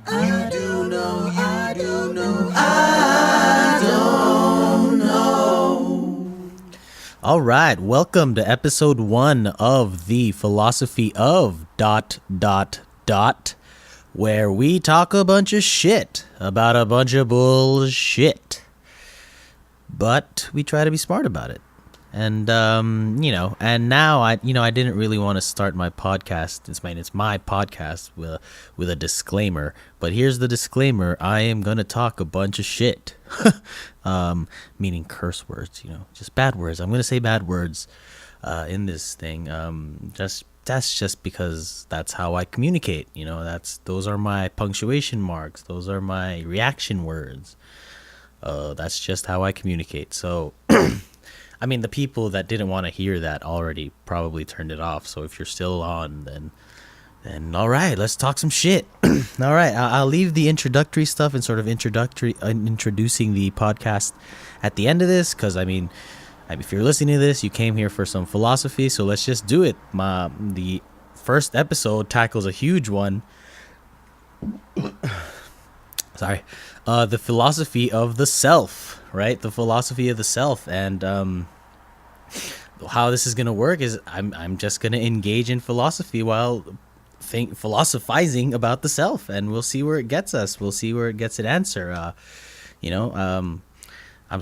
I do know, I do know, I don't know. All right, welcome to episode 1 of the Philosophy of ... where we talk a bunch of shit about a bunch of bullshit. But we try to be smart about it. And and now I didn't really want to start my podcast. It's my podcast with a disclaimer. But here's the disclaimer: I am gonna talk a bunch of shit, meaning curse words. Just bad words. I'm gonna say bad words in this thing. That's just because that's how I communicate. Those are my punctuation marks. Those are my reaction words. That's just how I communicate. So. I mean, the people that didn't want to hear that already probably turned it off. So if you're still on, then all right, let's talk some shit. All right, I'll leave the introductory stuff and sort of introducing the podcast at the end of this, because I mean, if you're listening to this, you came here for some philosophy, so let's just do it. The first episode tackles a huge one. Sorry, the philosophy of the self. Right, the philosophy of the self, and how this is gonna work is I'm just gonna engage in philosophy while philosophizing about the self, and we'll see where it gets us. We'll see where it gets an answer. I'm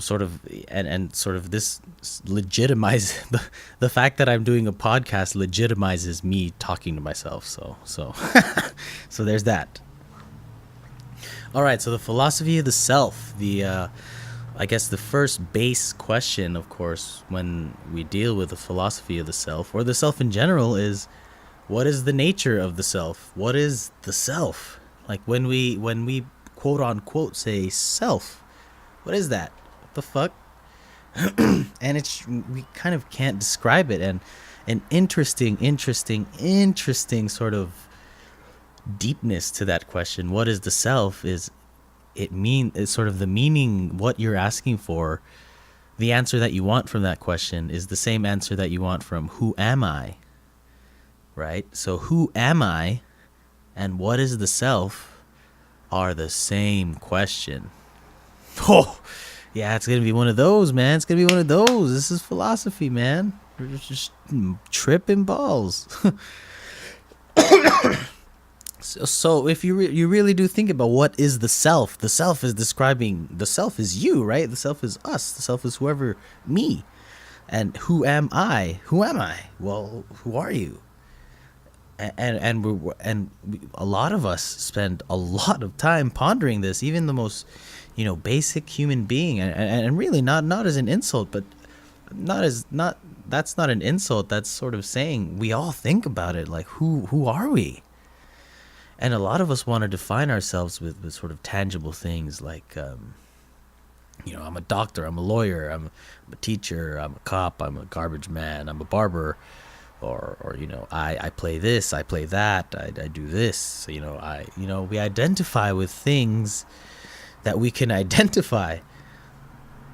sort of and sort of this legitimizes the fact that I'm doing a podcast legitimizes me talking to myself. So so there's that. All right, so the philosophy of the self, I guess the first base question, of course, when we deal with the philosophy of the self, or the self in general, is what is the nature of the self? What is the self? Like when we quote unquote say self, what is that? What the fuck? And we kind of can't describe it. And an interesting sort of deepness to that question, what is the self, is it's sort of the meaning, what you're asking for. The answer that you want from that question is the same answer that you want from who am I, right? So who am I and what is the self are the same question. Oh yeah, it's gonna be one of those, man. It's gonna be one of those. This is philosophy, man. We're just tripping balls. So if you really do think about what is the self is describing, the self is you, right? The self is us. The self is whoever, me. And who am I? Who am I? Well, who are you? And a lot of us spend a lot of time pondering this, even the most, basic human being, and really not as an insult, but that's not an insult. That's sort of saying we all think about it, like who are we? And a lot of us want to define ourselves with sort of tangible things like, I'm a doctor, I'm a lawyer, I'm a teacher, I'm a cop, I'm a garbage man, I'm a barber, or I play this, I play that, I do this. We identify with things that we can identify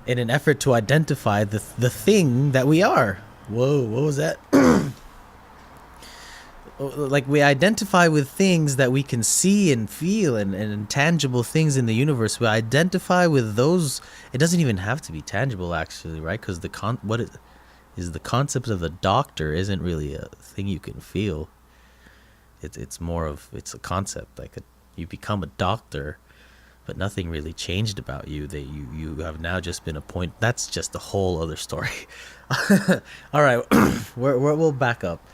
in an effort to identify the thing that we are. Whoa, what was that? Like we identify with things that we can see and feel and tangible things in the universe. We identify with those. It doesn't even have to be tangible, actually, right? Because the concept of a doctor isn't really a thing you can feel. It's a concept. Like you become a doctor, but nothing really changed about you. That you have now just been appointed. That's just a whole other story. All right, we'll back up.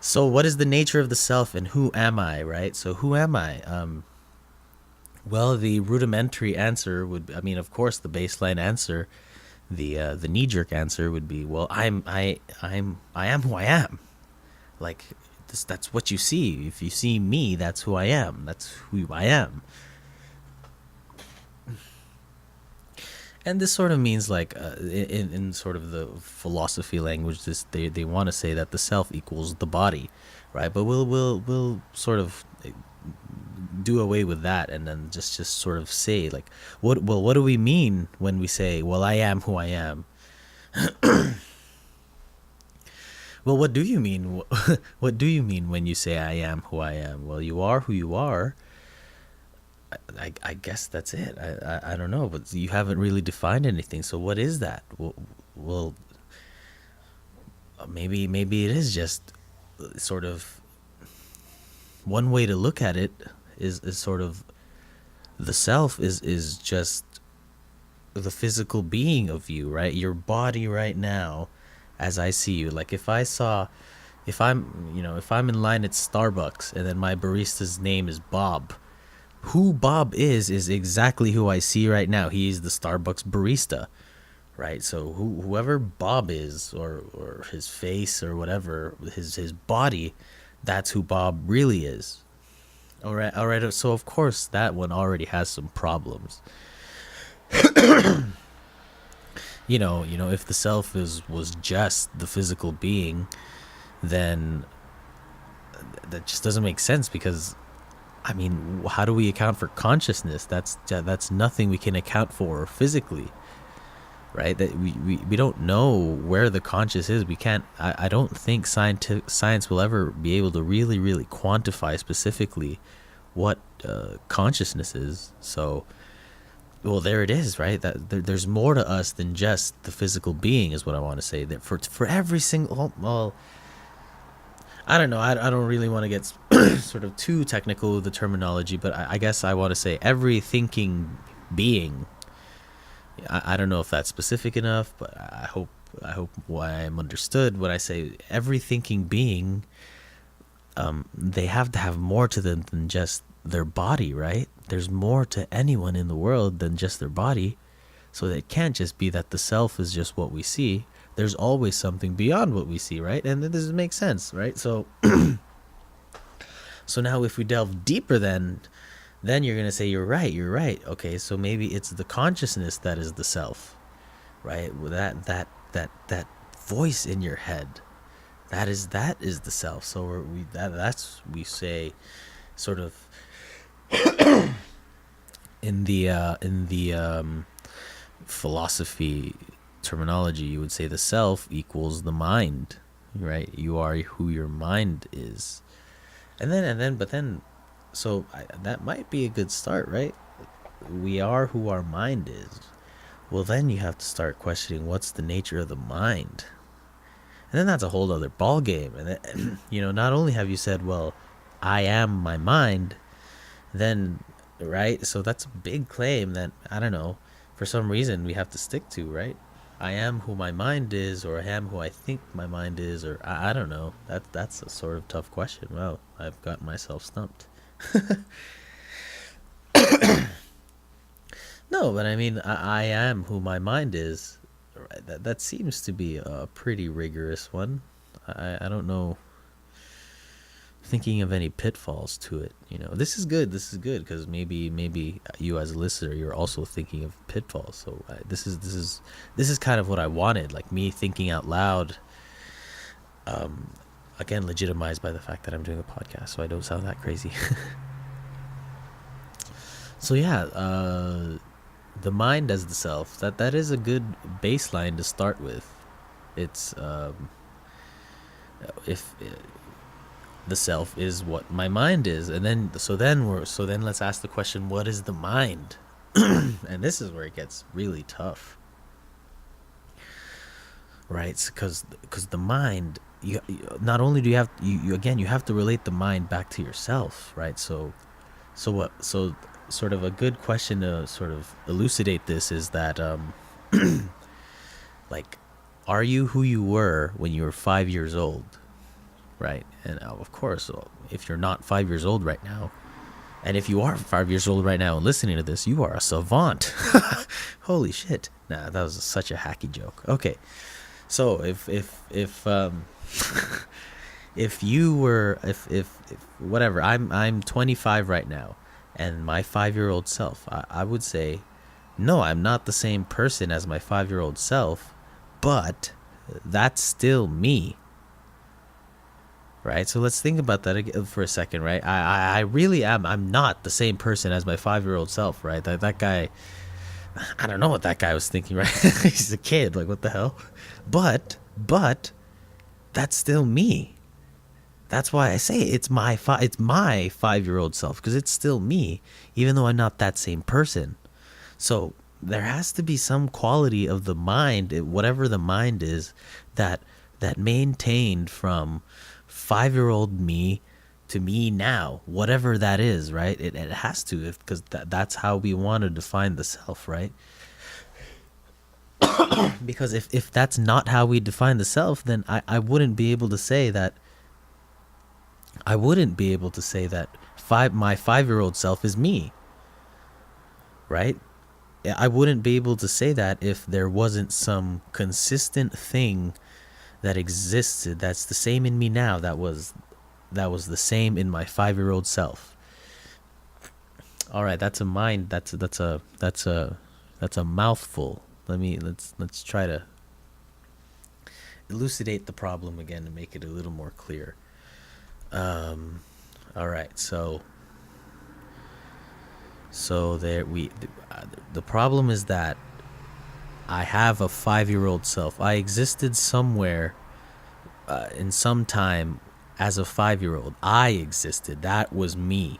So what is the nature of the self and who am I, right? So who am I? Well, the rudimentary answer would, of course, the baseline answer, the knee-jerk answer would be, well, I am who I am. Like that's what you see. If you see me, that's who I am. That's who I am. And this sort of means, like, in sort of the philosophy language, they want to say that the self equals the body, right? But we'll sort of do away with that, and then just sort of say, like, what do we mean when we say, well, I am who I am? Well, what do you mean? What do you mean when you say I am who I am? Well, you are who you are. I guess that's it. I don't know, but you haven't really defined anything. So what is that? Well, maybe it is just sort of one way to look at it is sort of the self is just the physical being of you, right? Your body right now, as I see you. Like if I'm in line at Starbucks and then my barista's name is Bob, who Bob is exactly who I see right now. He is the Starbucks barista, right? So whoever Bob is, or his face or whatever, his body, that's who Bob really is. All right. So of course that one already has some problems. If the self was just the physical being, then that just doesn't make sense, because I mean, how do we account for consciousness? That's nothing we can account for physically, right? That we don't know where the conscious is. We can't. I don't think science will ever be able to really quantify specifically what consciousness is. So, well, there it is, right? That there's more to us than just the physical being, is what I want to say. That for every single, well, I don't know. I don't really want to get sort of too technical with the terminology, but I guess I want to say every thinking being. I don't know if that's specific enough, but I hope I'm understood when I say every thinking being. They have to have more to them than just their body, right? There's more to anyone in the world than just their body. So it can't just be that the self is just what we see. There's always something beyond what we see, right? And this makes sense, right? So so now if we delve deeper, then you're going to say you're right. Okay, so maybe it's the consciousness that is the self, right? That voice in your head, that is the self. So we say sort of in the philosophy terminology, you would say the self equals the mind, right? You are who your mind is. But then so that might be a good start, right? We are who our mind is. Well, then you have to start questioning what's the nature of the mind. And then that's a whole other ball game. And then, not only have you said, well, I am my mind, then, right? So that's a big claim that, I don't know, for some reason we have to stick to, right? I am who my mind is, or I am who I think my mind is, or I don't know. That's a sort of tough question. Well, I've got myself stumped. No, but I mean, I am who my mind is. Right? That seems to be a pretty rigorous one. I don't know. Thinking of any pitfalls to it, this is good because maybe you as a listener, you're also thinking of pitfalls. So this is kind of what I wanted, like me thinking out loud, again legitimized by the fact that I'm doing a podcast, so I don't sound that crazy. So yeah, the mind as the self, that is a good baseline to start with. It's if the self is what my mind is, and then let's ask the question, what is the mind? And this is where it gets really tough, right? Because the mind, you not only do you have you have to relate the mind back to yourself, right? So sort of a good question to sort of elucidate this is that like, are you who you were when you were 5 years old? Right. And of course, if you're not 5 years old right now, and if you are 5 years old right now and listening to this, you are a savant. Holy shit. Nah, that was such a hacky joke. Okay. So if if you were, if whatever, I'm 25 right now, and my 5-year-old self, I would say, no, I'm not the same person as my 5-year-old self, but that's still me. Right, so let's think about that again for a second, right? I really am. I'm not the same person as my 5-year-old self, right? That guy, I don't know what that guy was thinking, right? He's a kid, like what the hell? But that's still me, That's why I say it's my 5-year-old self, because it's still me, even though I'm not that same person. So there has to be some quality of the mind, whatever the mind is, that maintained from 5-year-old me to me now, whatever that is, right? It has to, because that's how we want to define the self, right? Because if that's not how we define the self, then I wouldn't be able to say that. I wouldn't be able to say that my 5-year-old self is me, right? I wouldn't be able to say that if there wasn't some consistent thing that existed that's the same in me now that was the same in my 5-year-old self. All right, that's a mind. That's a mouthful. Let's try to elucidate the problem again to make it a little more clear. All right, so there the problem is that I have a 5-year-old self. I existed somewhere in some time as a 5-year-old. I existed. That was me.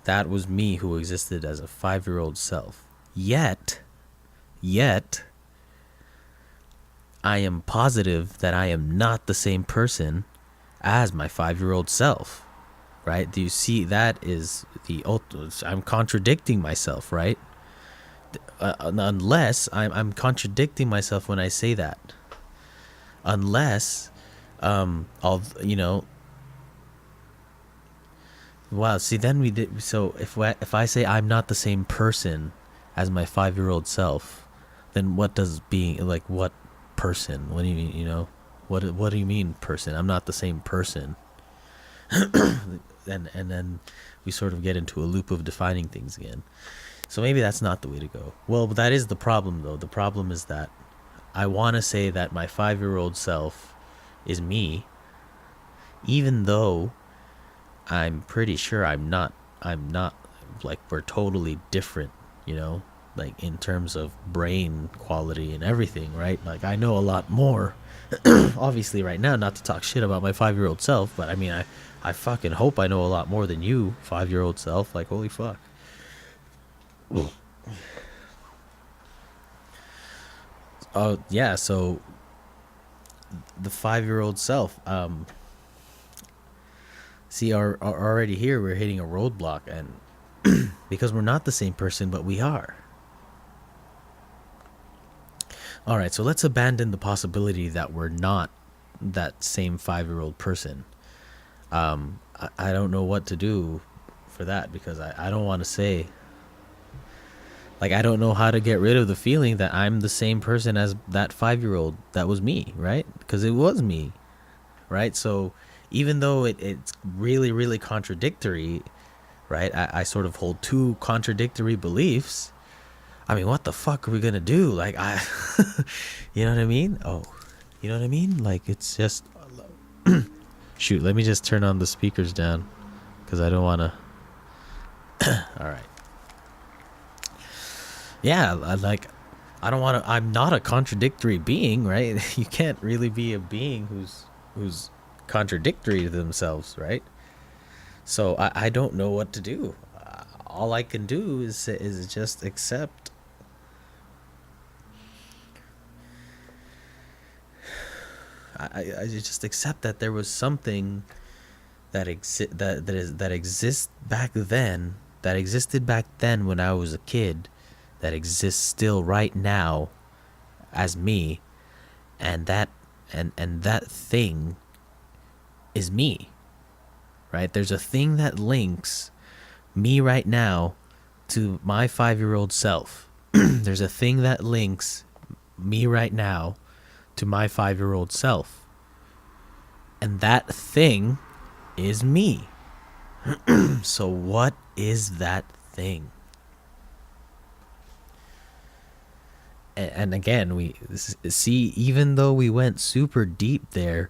That was me who existed as a 5-year-old self. Yet, I am positive that I am not the same person as my 5-year-old self, right? Do you see? That is I'm contradicting myself, right? Unless I'm contradicting myself when I say that. Unless, wow. See, then we did. So if I say I'm not the same person as my 5-year-old self, then what does being like? What person? What do you mean? What do you mean person? I'm not the same person. and then we sort of get into a loop of defining things again. So maybe that's not the way to go. Well, that is the problem, though. The problem is that I want to say that my 5-year-old self is me, even though I'm pretty sure I'm not. Like, we're totally different, like in terms of brain quality and everything, right? Like, I know a lot more, obviously, right now, not to talk shit about my 5-year-old self, but I mean, I fucking hope I know a lot more than you, 5-year-old self. Like, holy fuck. Oh yeah, so the 5-year-old self, see, already here we're hitting a roadblock, and because we're not the same person, but we are. All right, so let's abandon the possibility that we're not that same 5-year-old person. I don't know what to do for that, because I don't want to say, like, I don't know how to get rid of the feeling that I'm the same person as that 5-year-old that was me, right? Because it was me, right? So even though it's really, really contradictory, right? I sort of hold two contradictory beliefs. I mean, what the fuck are we gonna do? Like, you know what I mean? Oh, you know what I mean? Like, it's just, shoot, let me just turn on the speakers down, because I don't want to. All right. Yeah, I don't want to. I'm not a contradictory being, right? You can't really be a being who's contradictory to themselves, right? So I don't know what to do. All I can do is just accept. I just accept that there was something that exists back then, that existed back then when I was a kid, that exists still right now as me, and that thing is me, right? There's a thing that links me right now to my 5-year-old self. There's a thing that links me right now to my 5-year-old self, and that thing is me. So what is that thing? And again, we see, even though we went super deep there,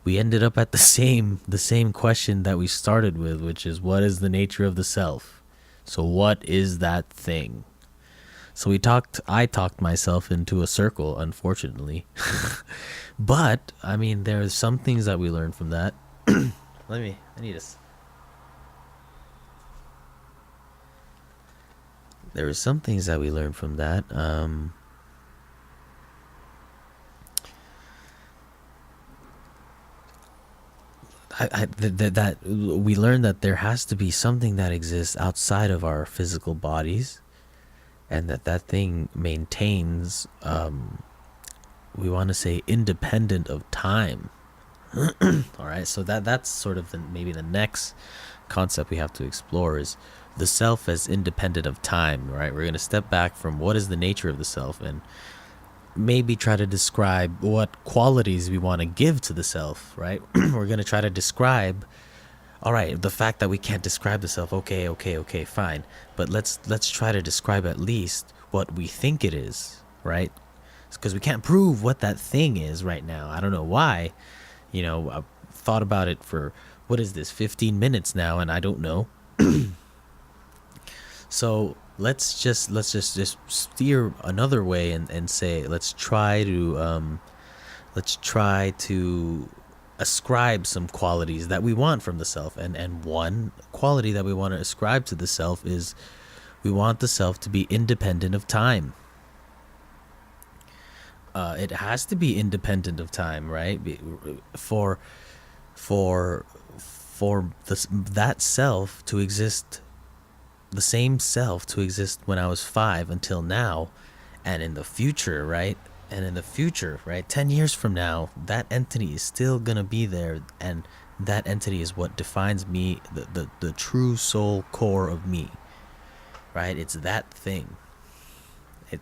we ended up at the same question that we started with, which is, what is the nature of the self? So what is that thing? So I talked myself into a circle, unfortunately. But I mean, there's some things that we learned from that. I need to. There were some things that we learned from that. That we learned that there has to be something that exists outside of our physical bodies, and that thing maintains, we want to say, independent of time. All right, so that's sort of maybe the next concept we have to explore is the self as independent of time. Right, we're going to step back from what is the nature of the self and maybe try to describe what qualities we want to give to the self. Right, we're going to try to describe, all right, the fact that we can't describe the self. Okay, fine, but let's try to describe at least what we think it is. Right, because we can't prove what that thing is right now. I don't know why. I've thought about it for, what is this, 15 minutes now, and I don't know. So let's just steer another way and say, let's try to ascribe some qualities that we want from the self. And one quality that we want to ascribe to the self is we want the self to be independent of time. It has to be independent of time, right? For that self to exist, the same self to exist when I was 5 until now, and in the future, right? 10 years from now, that entity is still gonna be there, and that entity is what defines me, the true soul core of me, right? It's that thing.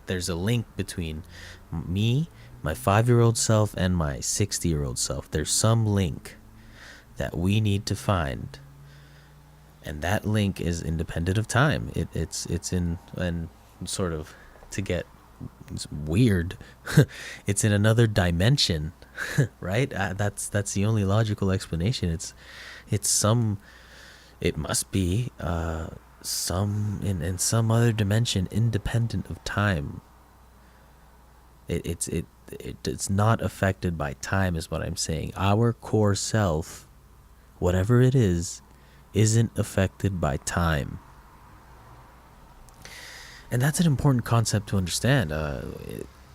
There's a link between me, my 5-year-old self, and my 60-year-old self. There's some link that we need to find, and that link is independent of time. It's in, and sort of, to get weird, it's in another dimension, right? That's the only logical explanation. It must be some in some other dimension independent of time. It's not affected by time, is what I'm saying. Our core self, whatever it is, isn't affected by time. And that's an important concept to understand.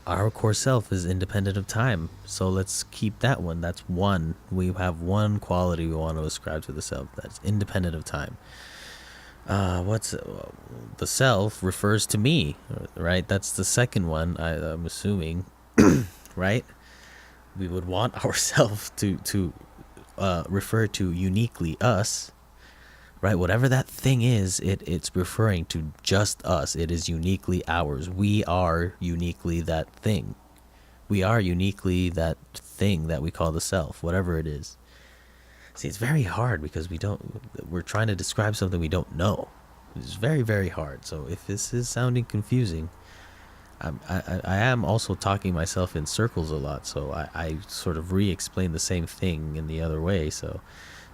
Our core self is independent of time. So let's keep that one. That's one. We have one quality we want to ascribe to the self that's independent of time. The self refers to me, right? That's the second one, I'm assuming, right? We would want ourself to refer to uniquely us, right? Whatever that thing is, it's referring to just us. It is uniquely ours. We are uniquely that thing. We are uniquely that thing that we call the self, whatever it is. See, it's very hard because we're trying to describe something we don't know. It's very, very hard. So if this is sounding confusing, I am also talking myself in circles a lot. So I sort of re-explain the same thing in the other way. So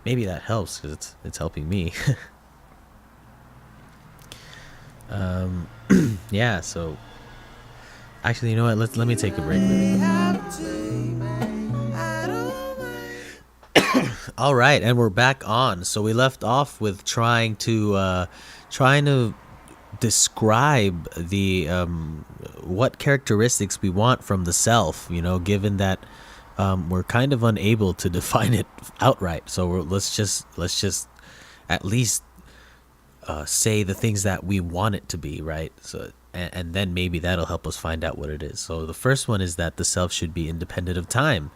maybe that helps because it's helping me. Yeah, so actually, you know what? Let me take a break. All right, and we're back on. So we left off with trying to describe the what characteristics we want from the self. Given that we're kind of unable to define it outright. So let's just at least say the things that we want it to be, right? So and then maybe that'll help us find out what it is. So the first one is that the self should be independent of time.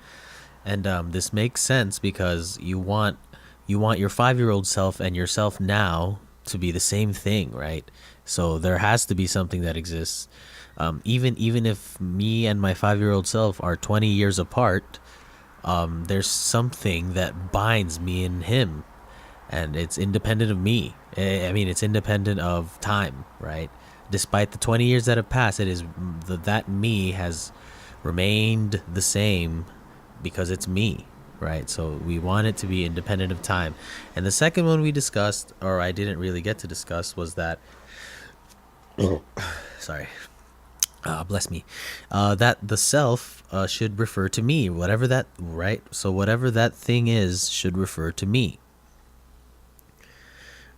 And this makes sense because you want your 5-year-old self and yourself now to be the same thing, right? So there has to be something that exists. Even if me and my 5-year-old self are 20 years apart, there's something that binds me and him, and it's independent of me. I mean, it's independent of time, right? Despite the 20 years that have passed, it is that me has remained the same because it's me, right? So we want it to be independent of time. And the second one we discussed, or I didn't really get to discuss, was that sorry, bless me, that the self should refer to me, whatever that, right? So whatever that thing is should refer to me,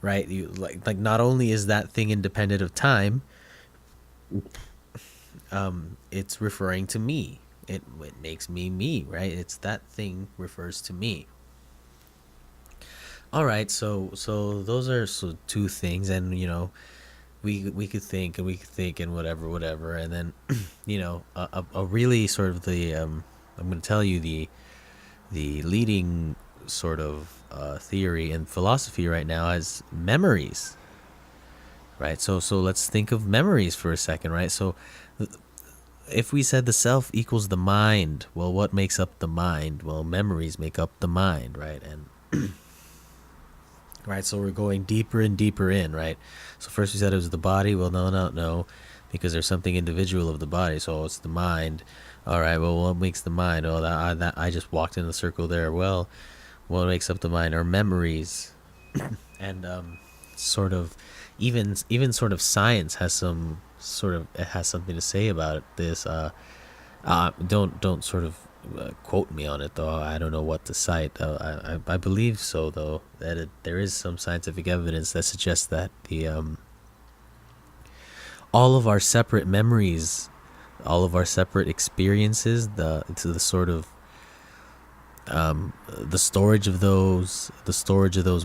right? You like not only is that thing independent of time, it's referring to me. It makes me me, right? It's that thing refers to me. All right, so those are two things, and we could think and we could think and whatever, and then a really sort of the I'm going to tell you the leading sort of theory and philosophy right now is memories, right? So let's think of memories for a second, right? So if we said the self equals the mind, well, what makes up the mind? Well, memories make up the mind, right? And right, so we're going deeper and deeper in, right? So first we said it was the body. Well, no, because there's something individual of the body, so it's the mind. All right, well, what makes the mind? Oh, that I just walked in the circle there. Well, what makes up the mind are memories. And sort of even sort of science has some sort of, it has something to say about this. Don't sort of quote me on it, though. I don't know what to cite. I believe so, though, that there is some scientific evidence that suggests that the all of our separate memories, all of our separate experiences, the sort of the storage of those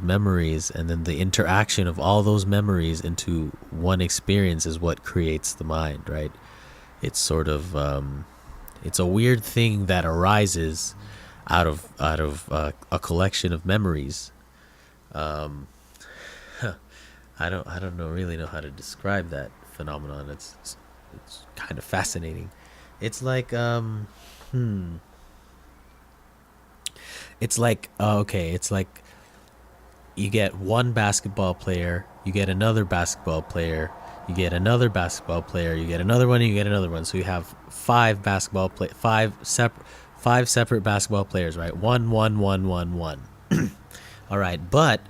memories, and then the interaction of all those memories into one experience is what creates the mind, right? It's sort of it's a weird thing that arises out of a collection of memories. I don't really know how to describe that phenomenon. It's kind of fascinating. It's like it's like okay, it's like you get one basketball player, you get another basketball player, you get another basketball player, you get another one, and you get another one. So you have five separate basketball players, right? One. All right, but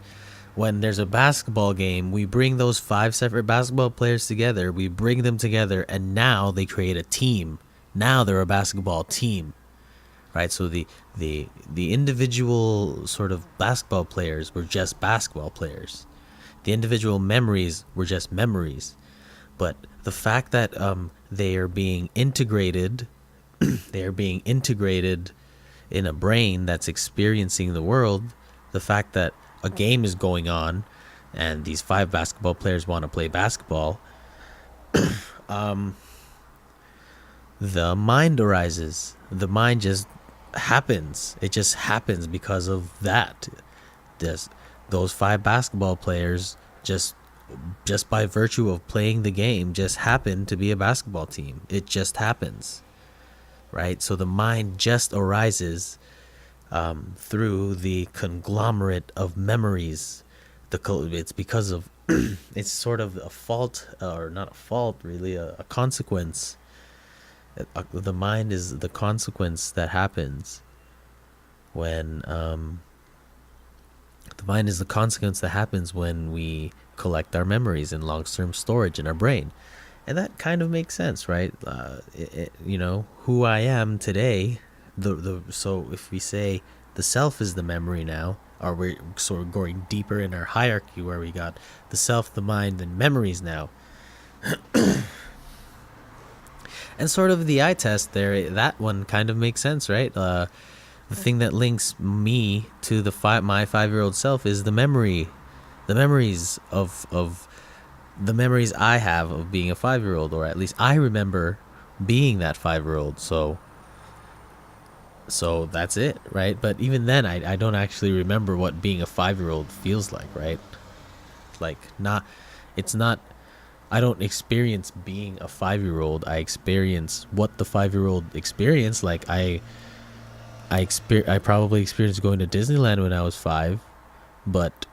when there's a basketball game, we bring those five separate basketball players together. We bring them together, and now they create a team. Now they're a basketball team, right? So the individual sort of basketball players were just basketball players. The individual memories were just memories. But the fact that they are being integrated, they are being integrated in a brain that's experiencing the world. The fact that a game is going on, and these five basketball players want to play basketball, the mind arises. The mind just happens. It just happens because of that. Those five basketball players just by virtue of playing the game just happen to be a basketball team. It just happens, right? So the mind just arises through the conglomerate of memories. It's because of it's sort of a fault, or not a fault really, a consequence. The mind is the consequence that happens when the mind is the consequence that happens when we collect our memories in long-term storage in our brain. And that kind of makes sense, right? Who I am today, so if we say the self is the memory now, or we're sort of going deeper in our hierarchy where we got the self, the mind, and memories now. And sort of the eye test there, that one kind of makes sense, right? The thing that links me to my 5-year-old self is the memories of the memories I have of being a 5-year-old, or at least I remember being that 5-year-old. So that's it, right? But even then, I don't actually remember what being a 5-year-old feels like, right? I don't experience being a 5-year-old. I experience what the 5-year-old experienced. Like I probably experienced going to Disneyland when I was 5, but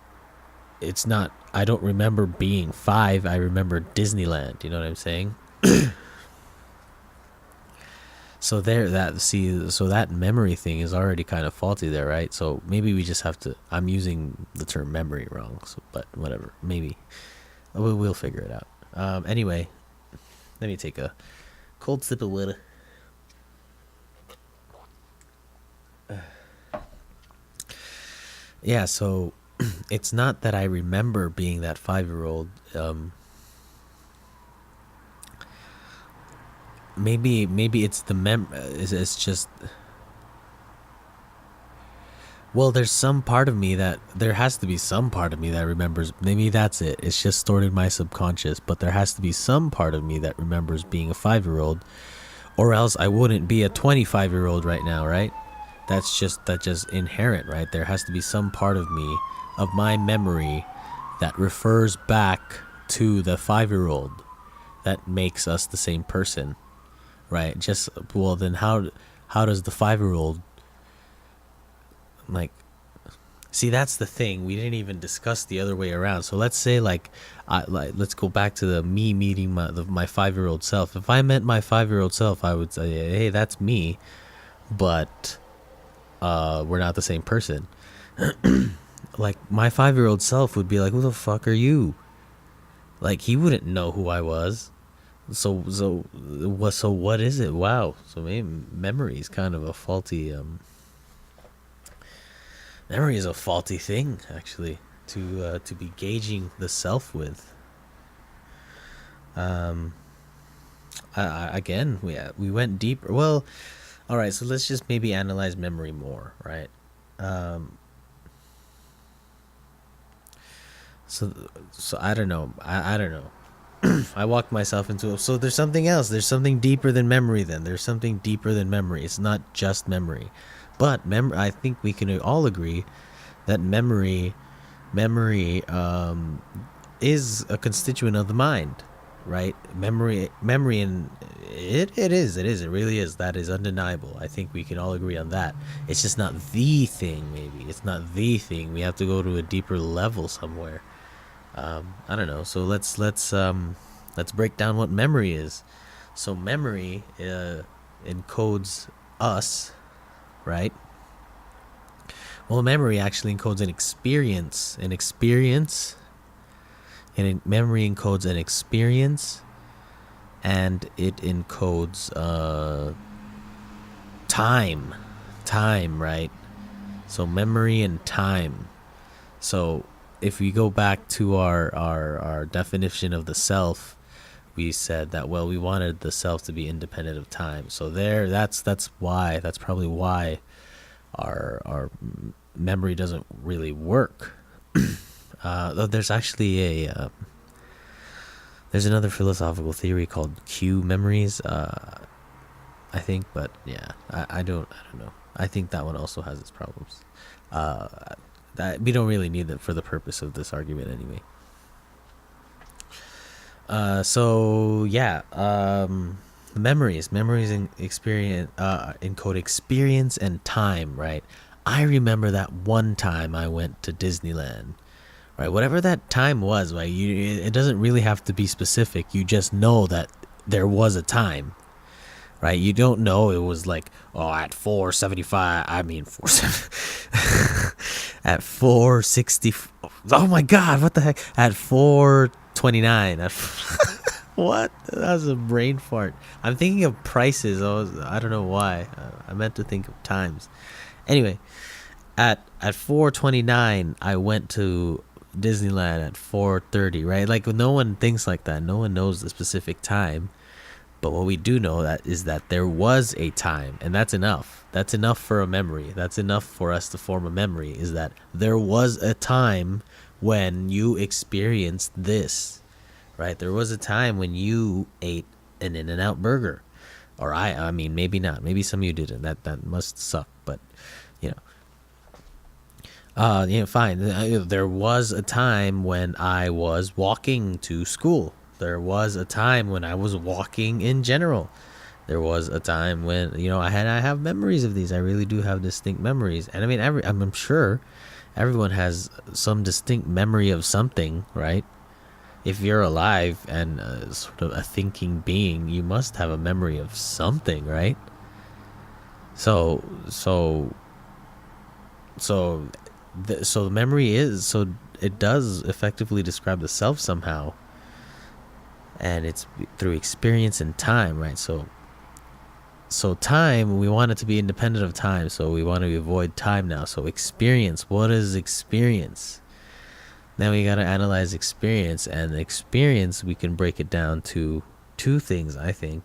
it's not. I don't remember being 5. I remember Disneyland. You know what I'm saying? So that memory thing is already kind of faulty there, right? So maybe we just have to. I'm using the term memory wrong, but whatever. Maybe we'll figure it out. Anyway, let me take a Cold sip of water. Yeah, so it's not that I remember being that 5-year-old. Maybe it's the it's just, well, there has to be some part of me that remembers. Maybe that's it. It's just stored in my subconscious, but there has to be some part of me that remembers being a 5-year-old, or else I wouldn't be a 25-year-old right now, right? That's just inherent, right? There has to be some part of me, of my memory, that refers back to the 5-year-old that makes us the same person, right? Just, well, then how does the 5-year-old, like, see, that's the thing, we didn't even discuss the other way around. So let's say, let's go back to the me meeting my 5-year-old self. If I met my 5-year-old self, I would say, hey, that's me, but we're not the same person. Like, my 5-year-old self would be like, who the fuck are you? Like, he wouldn't know who I was. So what is it? Wow. So maybe memory is kind of a faulty memory is a faulty thing, actually, to be gauging the self with. Again, we went deeper. Well, all right, so let's just maybe analyze memory more, right? So I don't know. I don't know. I walked myself into it. So there's something else. There's something deeper than memory then. There's something deeper than memory. It's not just memory. But I think we can all agree that memory is a constituent of the mind, right? Memory and it really is. That is undeniable. I think we can all agree on that. It's just not the thing, maybe. It's not the thing. We have to go to a deeper level somewhere. I don't know. So let's break down what memory is. So memory encodes us, right? Well, memory actually encodes an experience. And memory encodes an experience, and it encodes time, right? So memory and time. So if we go back to our definition of the self, we said that, well, we wanted the self to be independent of time. So that's probably why our memory doesn't really work. Though there's actually there's another philosophical theory called Q memories, I think, but yeah, I don't know. I think that one also has its problems. That we don't really need that for the purpose of this argument anyway. So yeah, memories in experience, encode experience and time, right? I remember that one time I went to Disneyland, right? Whatever that time was, right? It doesn't really have to be specific. You just know that there was a time, right? You don't know it was like, oh, at 4:75. I mean, 4:7 at 4:60. Oh my God, what the heck? At 4:29. What? That was a brain fart. I'm thinking of prices. I don't know why. I meant to think of times. Anyway, at 4:29, I went to Disneyland at 4:30, right? Like, no one thinks like that. No one knows the specific time. But what we do know is that there was a time, and that's enough. That's enough for a memory. That's enough for us to form a memory, is that there was a time when you experienced this, right? There was a time when you ate an In-N-Out burger. Or I mean, maybe not. Maybe some of you didn't. That must suck, but fine. There was a time when I was walking to school. There was a time when I was walking in general. There was a time when I have memories of these. I really do have distinct memories, and I mean, I'm sure everyone has some distinct memory of something, right? If you're alive and sort of a thinking being, you must have a memory of something, right? So the memory it does effectively describe the self somehow. and it's through experience and time, right? So time, we want it to be independent of time, so we want to avoid time now. So experience, what is experience? Then we got to analyze experience, and experience, we can break it down to two things, I think.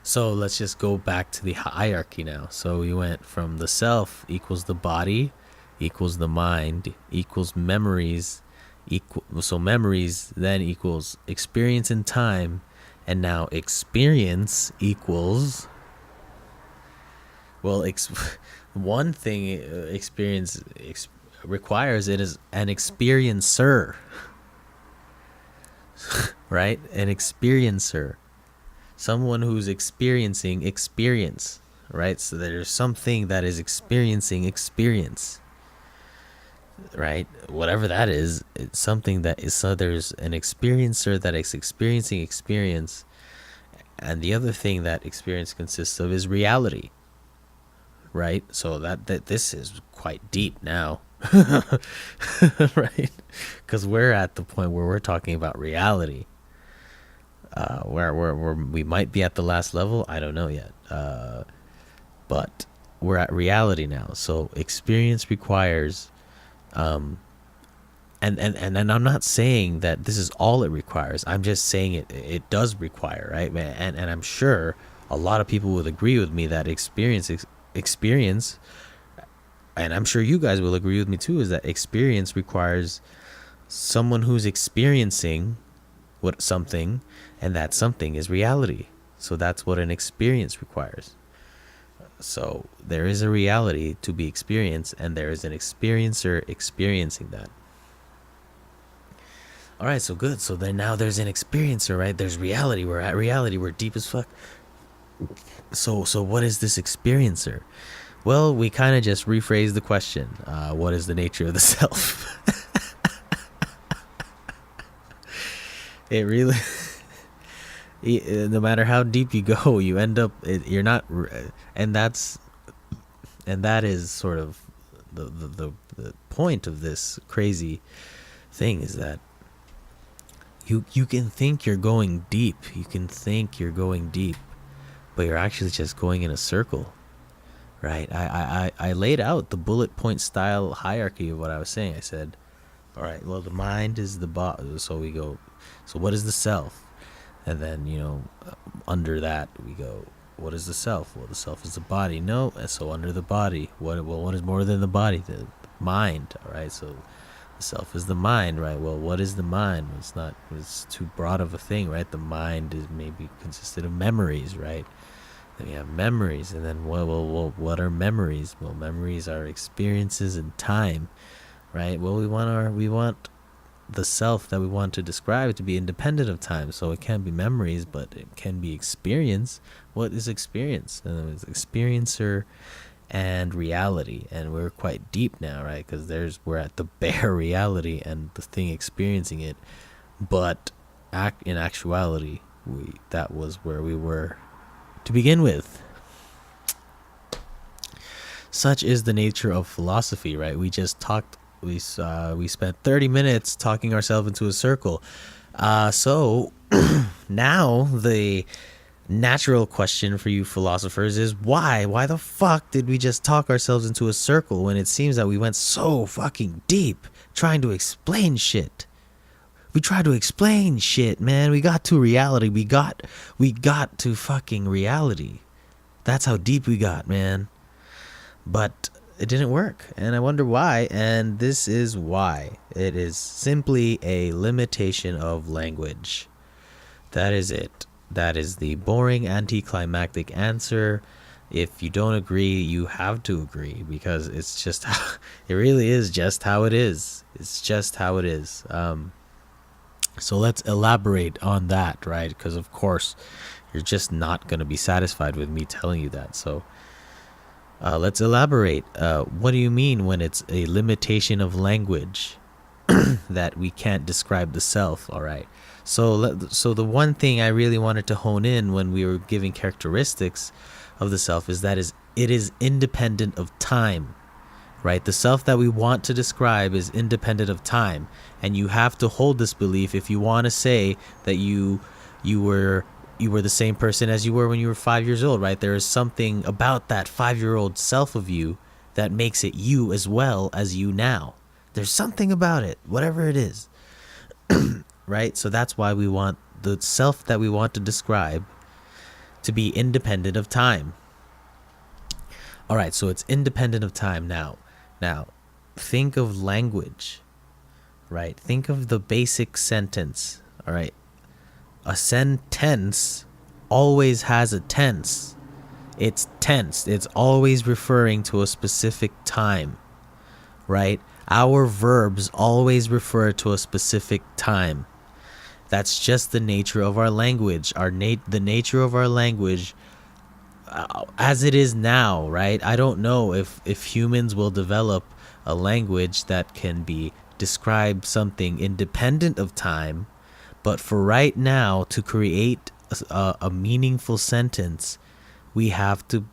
So let's just go back to the hierarchy now. So we went from the self equals the body equals the mind equals memories so memories then equals experience in time, and now experience equals, well, one thing experience requires, it is an experiencer, right? An experiencer, someone who's experiencing experience, right? So there's something that is experiencing experience, right? Whatever that is, it's something that is, so there's an experiencer that is experiencing experience, and the other thing that experience consists of is reality, right? So that this is quite deep now. Right? Because we're at the point where we're talking about reality, where we might be at the last level, I don't know yet, but we're at reality now. So experience requires, and I'm not saying that this is all it requires. I'm just saying it does require, right? And I'm sure a lot of people would agree with me that experience, and I'm sure you guys will agree with me too, is that experience requires someone who's experiencing what something, and that something is reality. So that's what an experience requires. So there is a reality to be experienced, and there is an experiencer experiencing that. All right, so good. So then now there's an experiencer, right? There's reality. We're at reality. We're deep as fuck. So what is this experiencer? Well, we kind of just rephrased the question. What is the nature of the self? It really, no matter how deep you go, you end up, you're not, and that is sort of the point of this crazy thing, is that you can think you're going deep. You can think you're going deep, but you're actually just going in a circle, right? I laid out the bullet point style hierarchy of what I was saying. I said, all right, well, the mind is the boss. So we go, so what is the self? And then, under that we go, what is the self? Well, the self is the body. No, and so under the body, what is more than the body? The mind. All right, so the self is the mind, right? Well, what is the mind? It's too broad of a thing, right? The mind is maybe consisted of memories, right? Then we have memories, and then what are memories? Well, memories are experiences in time, right? Well, we want the self that we want to describe to be independent of time, so it can't be memories, but it can be experience. What is experience? It's experiencer and reality, and we're quite deep now, right? Because we're at the bare reality and the thing experiencing it, but in actuality, that was where we were to begin with. Such is the nature of philosophy, right? We just talked. We spent 30 minutes talking ourselves into a circle. So now the natural question for you philosophers is why? Why the fuck did we just talk ourselves into a circle when it seems that we went so fucking deep trying to explain shit? We tried to explain shit, man. We got to reality. We got to fucking reality. That's how deep we got, man. But it didn't work, and I wonder why, and this is why. It is simply a limitation of language. That is it. That is the boring anticlimactic answer. If you don't agree, you have to agree, because it's just how, it really is just how it is. It's just how it is. So let's elaborate on that, right? Because of course you're just not going to be satisfied with me telling you that. So let's elaborate. What do you mean when it's a limitation of language that we can't describe the self? All right. So the one thing I really wanted to hone in when we were giving characteristics of the self is that it is independent of time. right? The self that we want to describe is independent of time, and you have to hold this belief if you want to say that you were the same person as you were when you were 5 years old, right? There is something about that 5-year-old self of you that makes it you as well as you now. There's something about it, whatever it is, right? So that's why we want the self that we want to describe to be independent of time. All right, so it's independent of time now. Now, think of language, right? Think of the basic sentence, all right? A sentence always has a tense. It's tense. It's always referring to a specific time, right? Our verbs always refer to a specific time. That's just the nature of our language. The nature of our language as it is now, right? I don't know if humans will develop a language that can describe something independent of time, but for right now, to create a meaningful sentence, we have to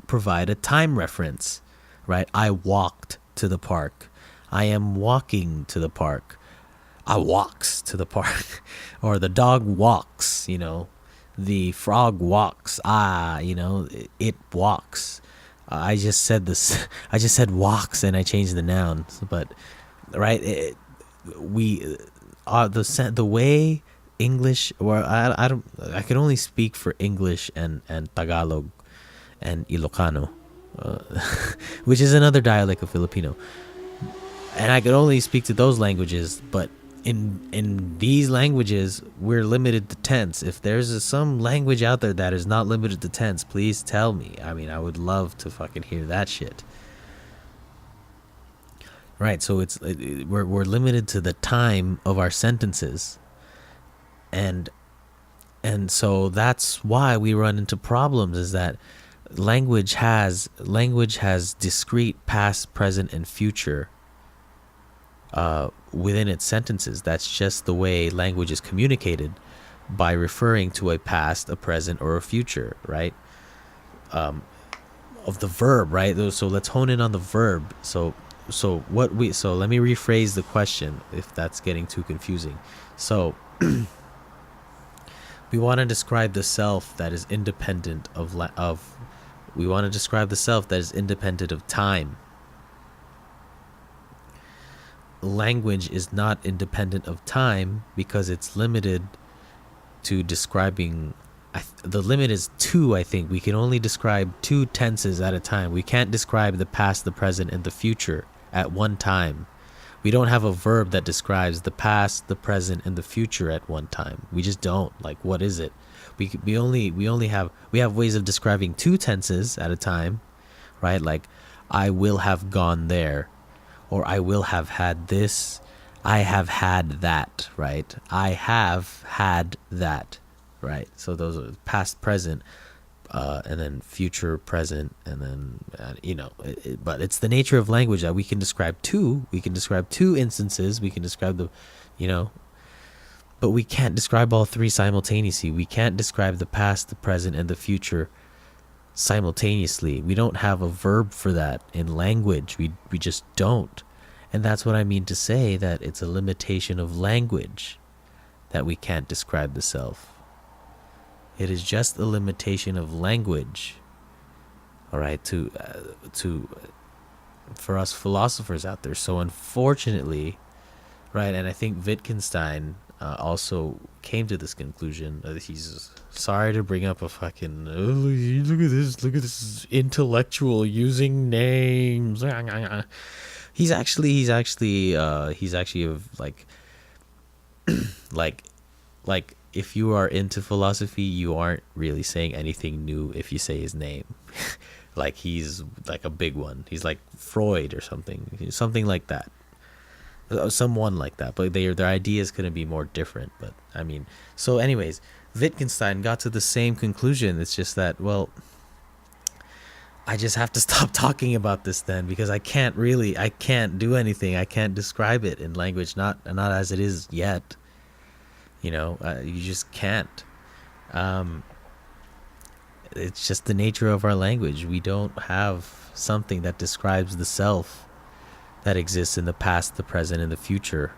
provide a time reference, right? I walked to the park. I am walking to the park. I walks to the park. Or the dog walks, the frog walks. It walks. I just said this. I just said walks, and I changed the noun. But right, the way English, or I can only speak for English and Tagalog and Ilocano, which is another dialect of Filipino, and I could only speak to those languages. But in these languages, we're limited to tense. If there's some language out there that is not limited to tense, please tell me. I mean, I would love to fucking hear that shit. Right, so we're limited to the time of our sentences, and so that's why we run into problems. Is that language has discrete past, present, and future within its sentences. That's just the way language is communicated, by referring to a past, a present, or a future, right? Of the verb, right? So let's hone in on the verb. So let me rephrase the question if that's getting too confusing. So we want to describe the self that is independent we want to describe the self that is independent of time. Language is not independent of time because it's limited to describing. The limit is 2, I think. We can only describe 2 tenses at a time. We can't describe the past, the present, and the future at one time. We don't have a verb that describes the past, the present, and the future at one time. We just don't. Like, what is it? We have ways of describing 2 tenses at a time, right? Like, I will have gone there, or I will have had this. I have had that, right? I have had that, right? So those are past, present, and then future, present, and then but it's the nature of language that we can describe 2. We can describe 2 instances. We can describe but we can't describe all 3 simultaneously. We can't describe the past, the present, and the future simultaneously. We don't have a verb for that in language. We just don't. And that's what I mean to say that it's a limitation of language that we can't describe the self. It is just a limitation of language, all right, for us philosophers out there. So unfortunately, right, and I think Wittgenstein also came to this conclusion. He's sorry to bring up a fucking look at this intellectual using names. He's actually of like if you are into philosophy, you aren't really saying anything new if you say his name. Like, he's like a big one. He's like Freud or something like that. Someone like that. But their ideas couldn't be more different. But I mean, so anyways, Wittgenstein got to the same conclusion. It's just that, well, I just have to stop talking about this then, because I can't do anything. I can't describe it in language, not as it is yet. You just can't. It's just the nature of our language. We don't have something that describes the self that exists in the past, the present, and the future,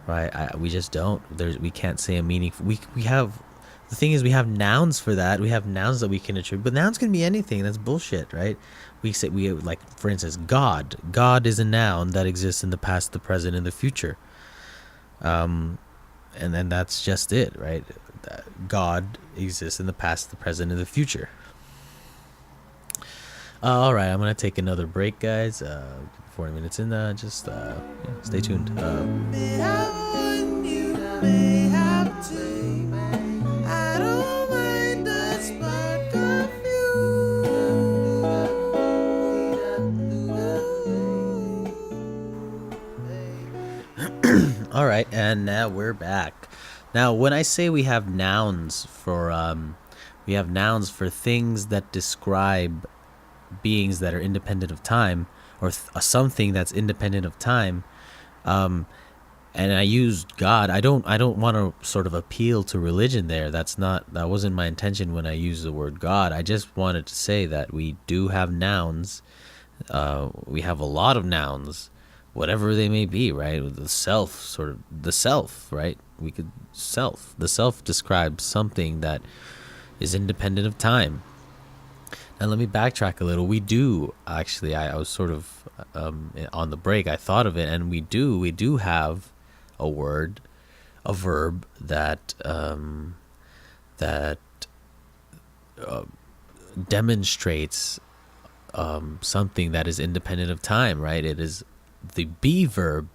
right? We just don't. We can't say a meaning. We have, the thing is, we have nouns for that. We have nouns that we can attribute, but nouns can be anything. That's bullshit, right? We say, like, for instance, God. God is a noun that exists in the past, the present, and the future. And then that's just it, right? God exists in the past, the present, and the future. All right, I'm gonna take another break, guys. 40 minutes in. Just stay tuned. All right, and now we're back. Now, when I say we have nouns for things that describe beings that are independent of time, or something that's independent of time, and I used God. I don't want to sort of appeal to religion there. That wasn't my intention when I used the word God. I just wanted to say that we do have nouns. We have a lot of nouns, whatever they may be, right? The self, right? The self describes something that is independent of time. And let me backtrack a little. We do actually, I was sort of on the break, I thought of it, and we do have a verb that demonstrates something that is independent of time, right? It is the be verb,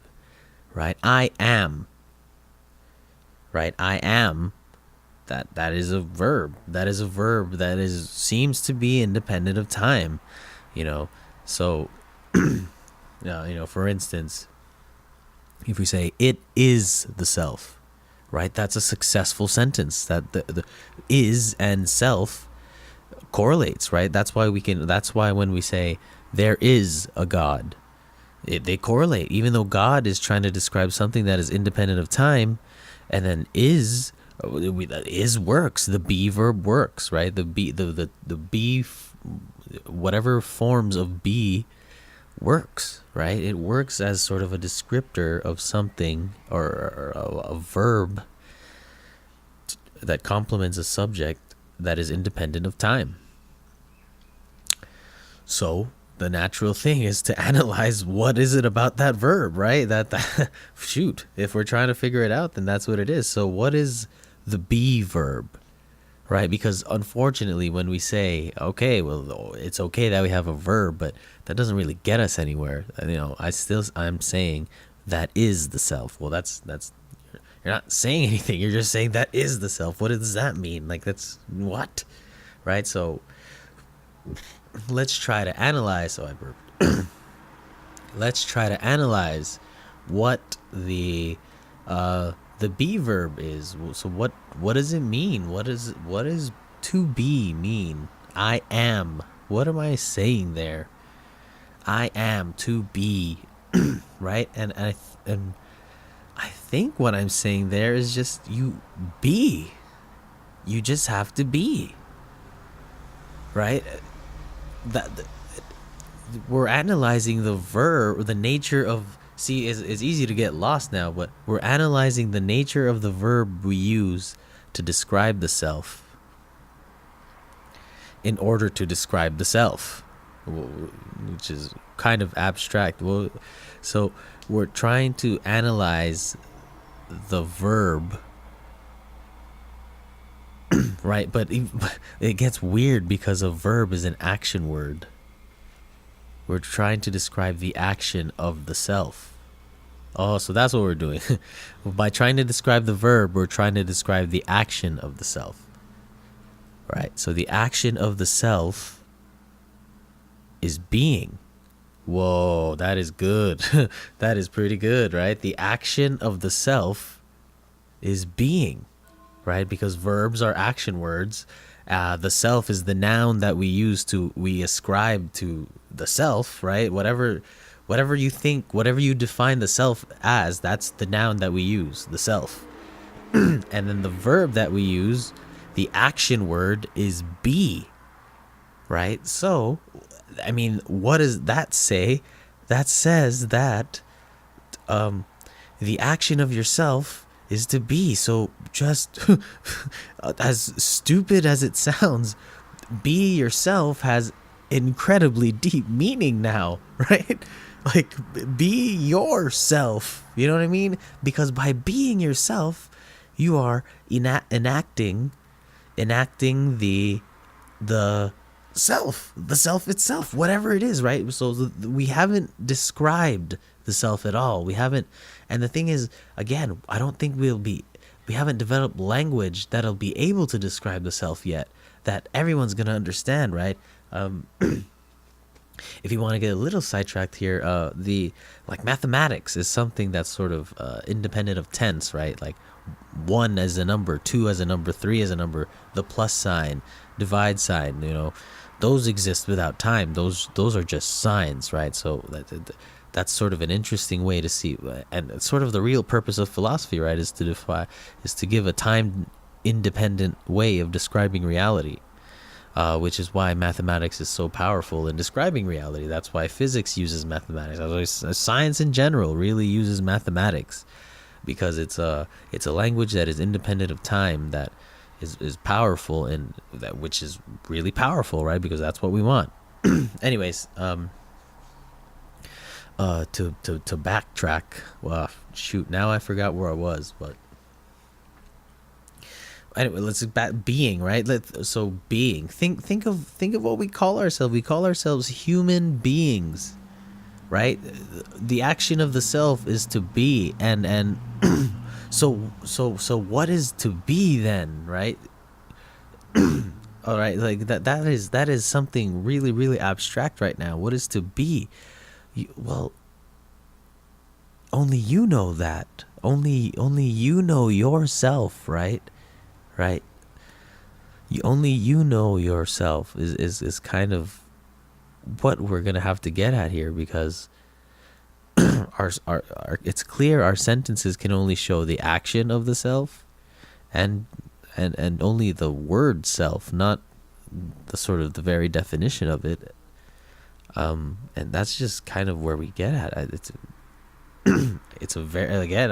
right? I am, right? I am. That is a verb. That is a verb that seems to be independent of time, So, for instance, if we say it is the self, right? That's a successful sentence. That the is and self correlates, right? That's why when we say there is a God, they correlate. Even though God is trying to describe something that is independent of time, and then is works. The be verb works, right? The be, whatever forms of be works, right? It works as sort of a descriptor of something, or a verb that complements a subject that is independent of time. So the natural thing is to analyze what is it about that verb, right? That shoot, if we're trying to figure it out, then that's what it is. So what is the be verb, right? Because unfortunately, when we say, okay, well, it's okay that we have a verb, but that doesn't really get us anywhere. I'm saying that is the self. Well, that's you're not saying anything. You're just saying that is the self. What does that mean? Like, that's what, right? So let's try to analyze. So I burped. Let's try to analyze what the be verb is. So what does it mean? What is to be mean? I am. What am I saying there? I am to be, right? And I think what I'm saying there is just you be. You just have to be, right? We're analyzing the verb, the nature of. See, it's easy to get lost now, but we're analyzing the nature of the verb we use to describe the self in order to describe the self, which is kind of abstract. So we're trying to analyze the verb, right? But it gets weird because a verb is an action word. We're trying to describe the action of the self. Oh, so that's what we're doing. By trying to describe the verb, we're trying to describe the action of the self. Right? So the action of the self is being. Whoa, that is good. That is pretty good, right? The action of the self is being, right? Because verbs are action words. The self is the noun that we ascribe to the self, right? Whatever you think, whatever you define the self as, that's the noun that we use, the self. And then the verb that we use, the action word is be, right? So, I mean, what does that say? That says that the action of yourself is to be. So just as stupid as it sounds, be yourself has incredibly deep meaning now, right? Like, be yourself. You know what I mean? Because by being yourself, you are enacting the the self itself, whatever it is, right? So we haven't described the self at all. We haven't, and the thing is, again, I don't think we haven't developed language that'll be able to describe the self yet, that everyone's gonna understand, right? If you want to get a little sidetracked here, the like mathematics is something that's sort of independent of tense, right? Like 1 as a number, 2 as a number, 3 as a number, the plus sign, divide sign, you know, those exist without time. Those are just signs, right? So that's sort of an interesting way to see, and it's sort of the real purpose of philosophy, right? Is to give a time independent way of describing reality. Which is why mathematics is so powerful in describing reality. That's why physics uses mathematics. Science in general really uses mathematics, because it's a language that is independent of time, that is powerful, and that which is really powerful, right? Because that's what we want. Anyways, to backtrack. Well, shoot, now I forgot where I was, but. Anyway, let's back being, right? So being. Think of what we call ourselves. We call ourselves human beings, right? The action of the self is to be, and so what is to be then, right? All right, like that is something really, really abstract right now. What is to be? Well, only you know that. Only you know yourself, right? Right, only you know yourself is kind of what we're gonna have to get at here, because our it's clear our sentences can only show the action of the self, and only the word self, not the sort of the very definition of it. And that's just kind of where we get at. It's a very, again,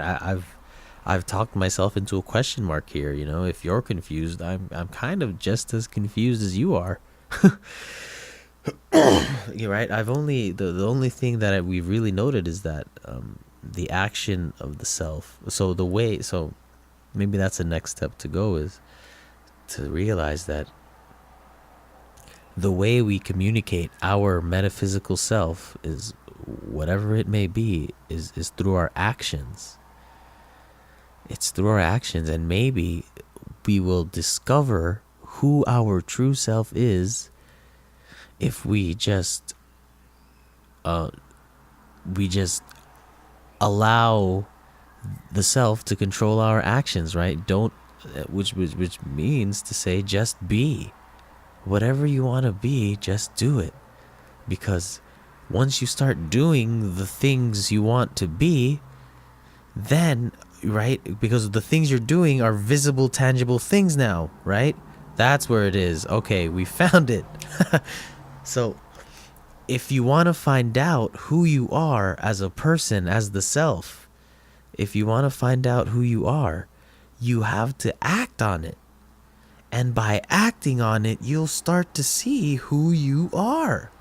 I've talked myself into a question mark here. You know, if you're confused, I'm kind of just as confused as you are. You're right. I've only the only thing that we've really noted is that the action of the self. So maybe that's the next step to go, is to realize that the way we communicate our metaphysical self is, whatever it may be, is through our actions. It's through our actions, and maybe we will discover who our true self is if we just allow the self to control our actions, right? Which means to say, just be whatever you want to be. Just do it, because once you start doing the things you want to be, then, right, because the things you're doing are visible, tangible things now, right? That's where it is. Okay, we found it. So if you want to find out who you are as a person, as the self, if you want to find out who you are, you have to act on it. And by acting on it, you'll start to see who you are,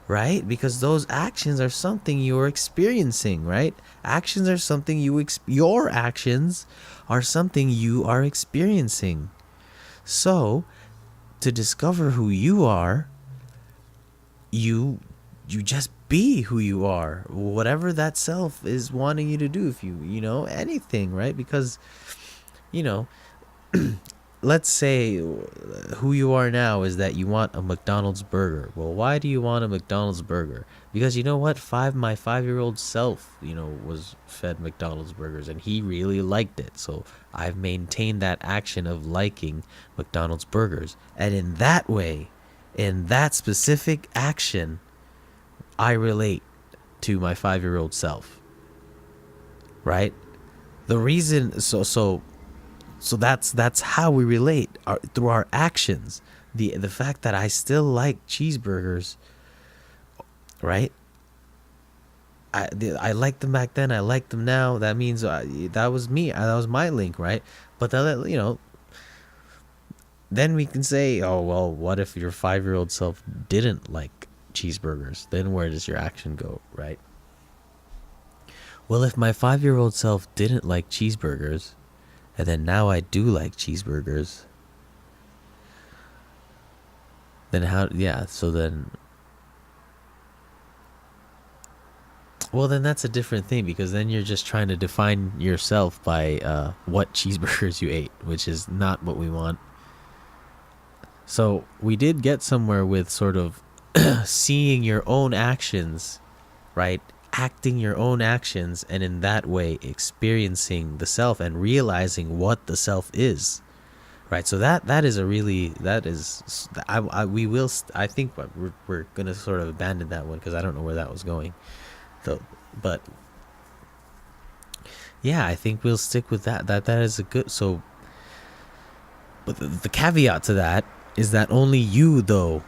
right? Because those actions are something you're experiencing, right? Actions are something your actions are something you are experiencing. So, to discover who you are, you just be who you are, whatever that self is wanting you to do. If you know, anything, right? Because, you know, let's say who you are now is that you want a McDonald's burger. Well, why do you want a McDonald's burger? Because you know what? My 5-year-old self, was fed McDonald's burgers, and he really liked it. So I've maintained that action of liking McDonald's burgers. And in that way, in that specific action, I relate to my 5-year-old self. Right? The reason, so So that's how we relate, through our actions. The fact that I still like cheeseburgers, right? I liked them back then. I like them now. That means that was me. That was my link, right? But that, then we can say, oh well, what if your 5-year-old self didn't like cheeseburgers? Then where does your action go, right? Well, if my 5-year-old self didn't like cheeseburgers, and then now I do like cheeseburgers, then how? Yeah. So then. Well, then that's a different thing, because then you're just trying to define yourself by what cheeseburgers you ate, which is not what we want. So we did get somewhere with sort of seeing your own actions, right? Acting your own actions, and in that way experiencing the self and realizing what the self is, right? So that is a really, that is, I think we're gonna sort of abandon that one, because I don't know where that was going. So, but yeah, I think we'll stick with that. That is a good. So, but the caveat to that is that only you, though,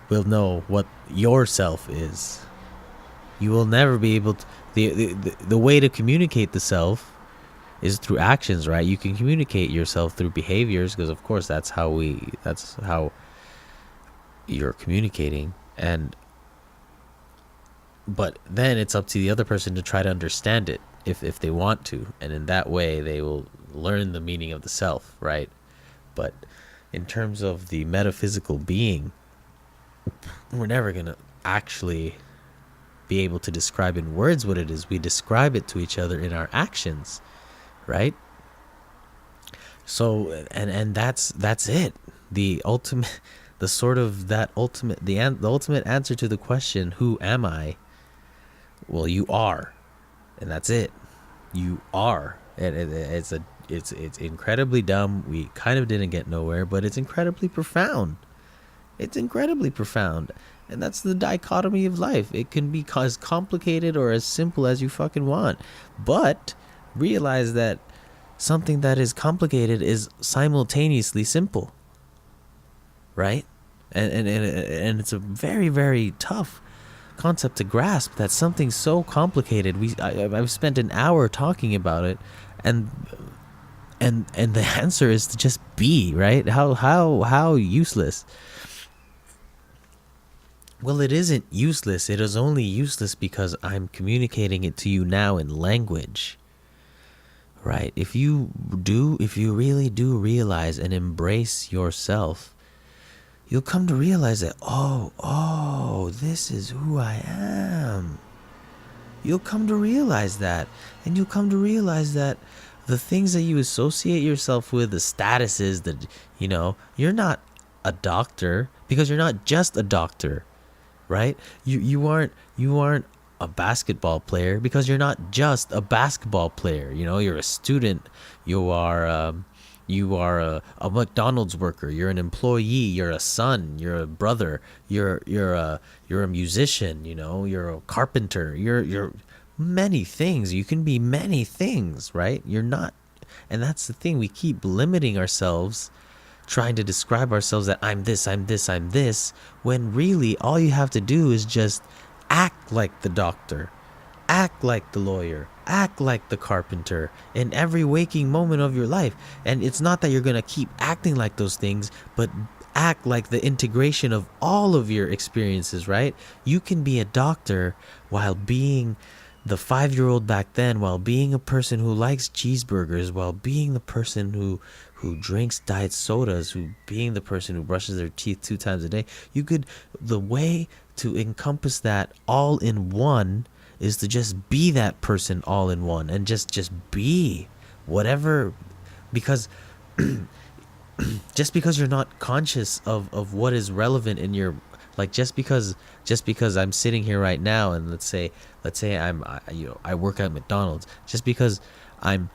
will know what yourself is. You will never be able to. The way to communicate the self is through actions, right? You can communicate yourself through behaviors, because of course that's how you're communicating. But then it's up to the other person to try to understand it, if they want to, and in that way they will learn the meaning of the self, right? But in terms of the metaphysical being, we're never gonna actually be able to describe in words what it is. We describe it to each other in our actions, right? So and that's it. The ultimate, the ultimate answer to the question, who am I? Well, you are, and that's it. You are, and it's incredibly dumb. We kind of didn't get nowhere, but it's incredibly profound. It's incredibly profound, and that's the dichotomy of life. It can be as complicated or as simple as you fucking want, but realize that something that is complicated is simultaneously simple, right? And it's a very, very tough concept to grasp, that something so complicated, I've spent an hour talking about it, and the answer is to just be, right? How useless. Well, it isn't useless. It is only useless because I'm communicating it to you now in language, right? If you really do realize and embrace yourself, you'll come to realize that, oh, this is who I am. You'll come to realize that. And you'll come to realize that the things that you associate yourself with, the statuses that, you're not a doctor, because you're not just a doctor, right? You aren't a basketball player, because you're not just a basketball player. You're a student. You are a McDonald's worker. You're an employee. You're a son. You're a brother. You're a musician. You're a carpenter. You're many things. You can be many things, right? You're not, and that's the thing. We keep limiting ourselves, trying to describe ourselves that I'm this, I'm this, I'm this, when really all you have to do is just act like the doctor, act like the lawyer, act like the carpenter in every waking moment of your life. And it's not that you're going to keep acting like those things, but act like the integration of all of your experiences, right? You can be a doctor while being the 5-year-old back then, while being a person who likes cheeseburgers, while being the person who drinks diet sodas, who being the person who brushes their teeth 2 times a day. The way to encompass that all in one is to just be that person all in one, and just be whatever, because just because you're not conscious of what is relevant in your, like, just because I'm sitting here right now, and let's say I work at McDonald's, just because I'm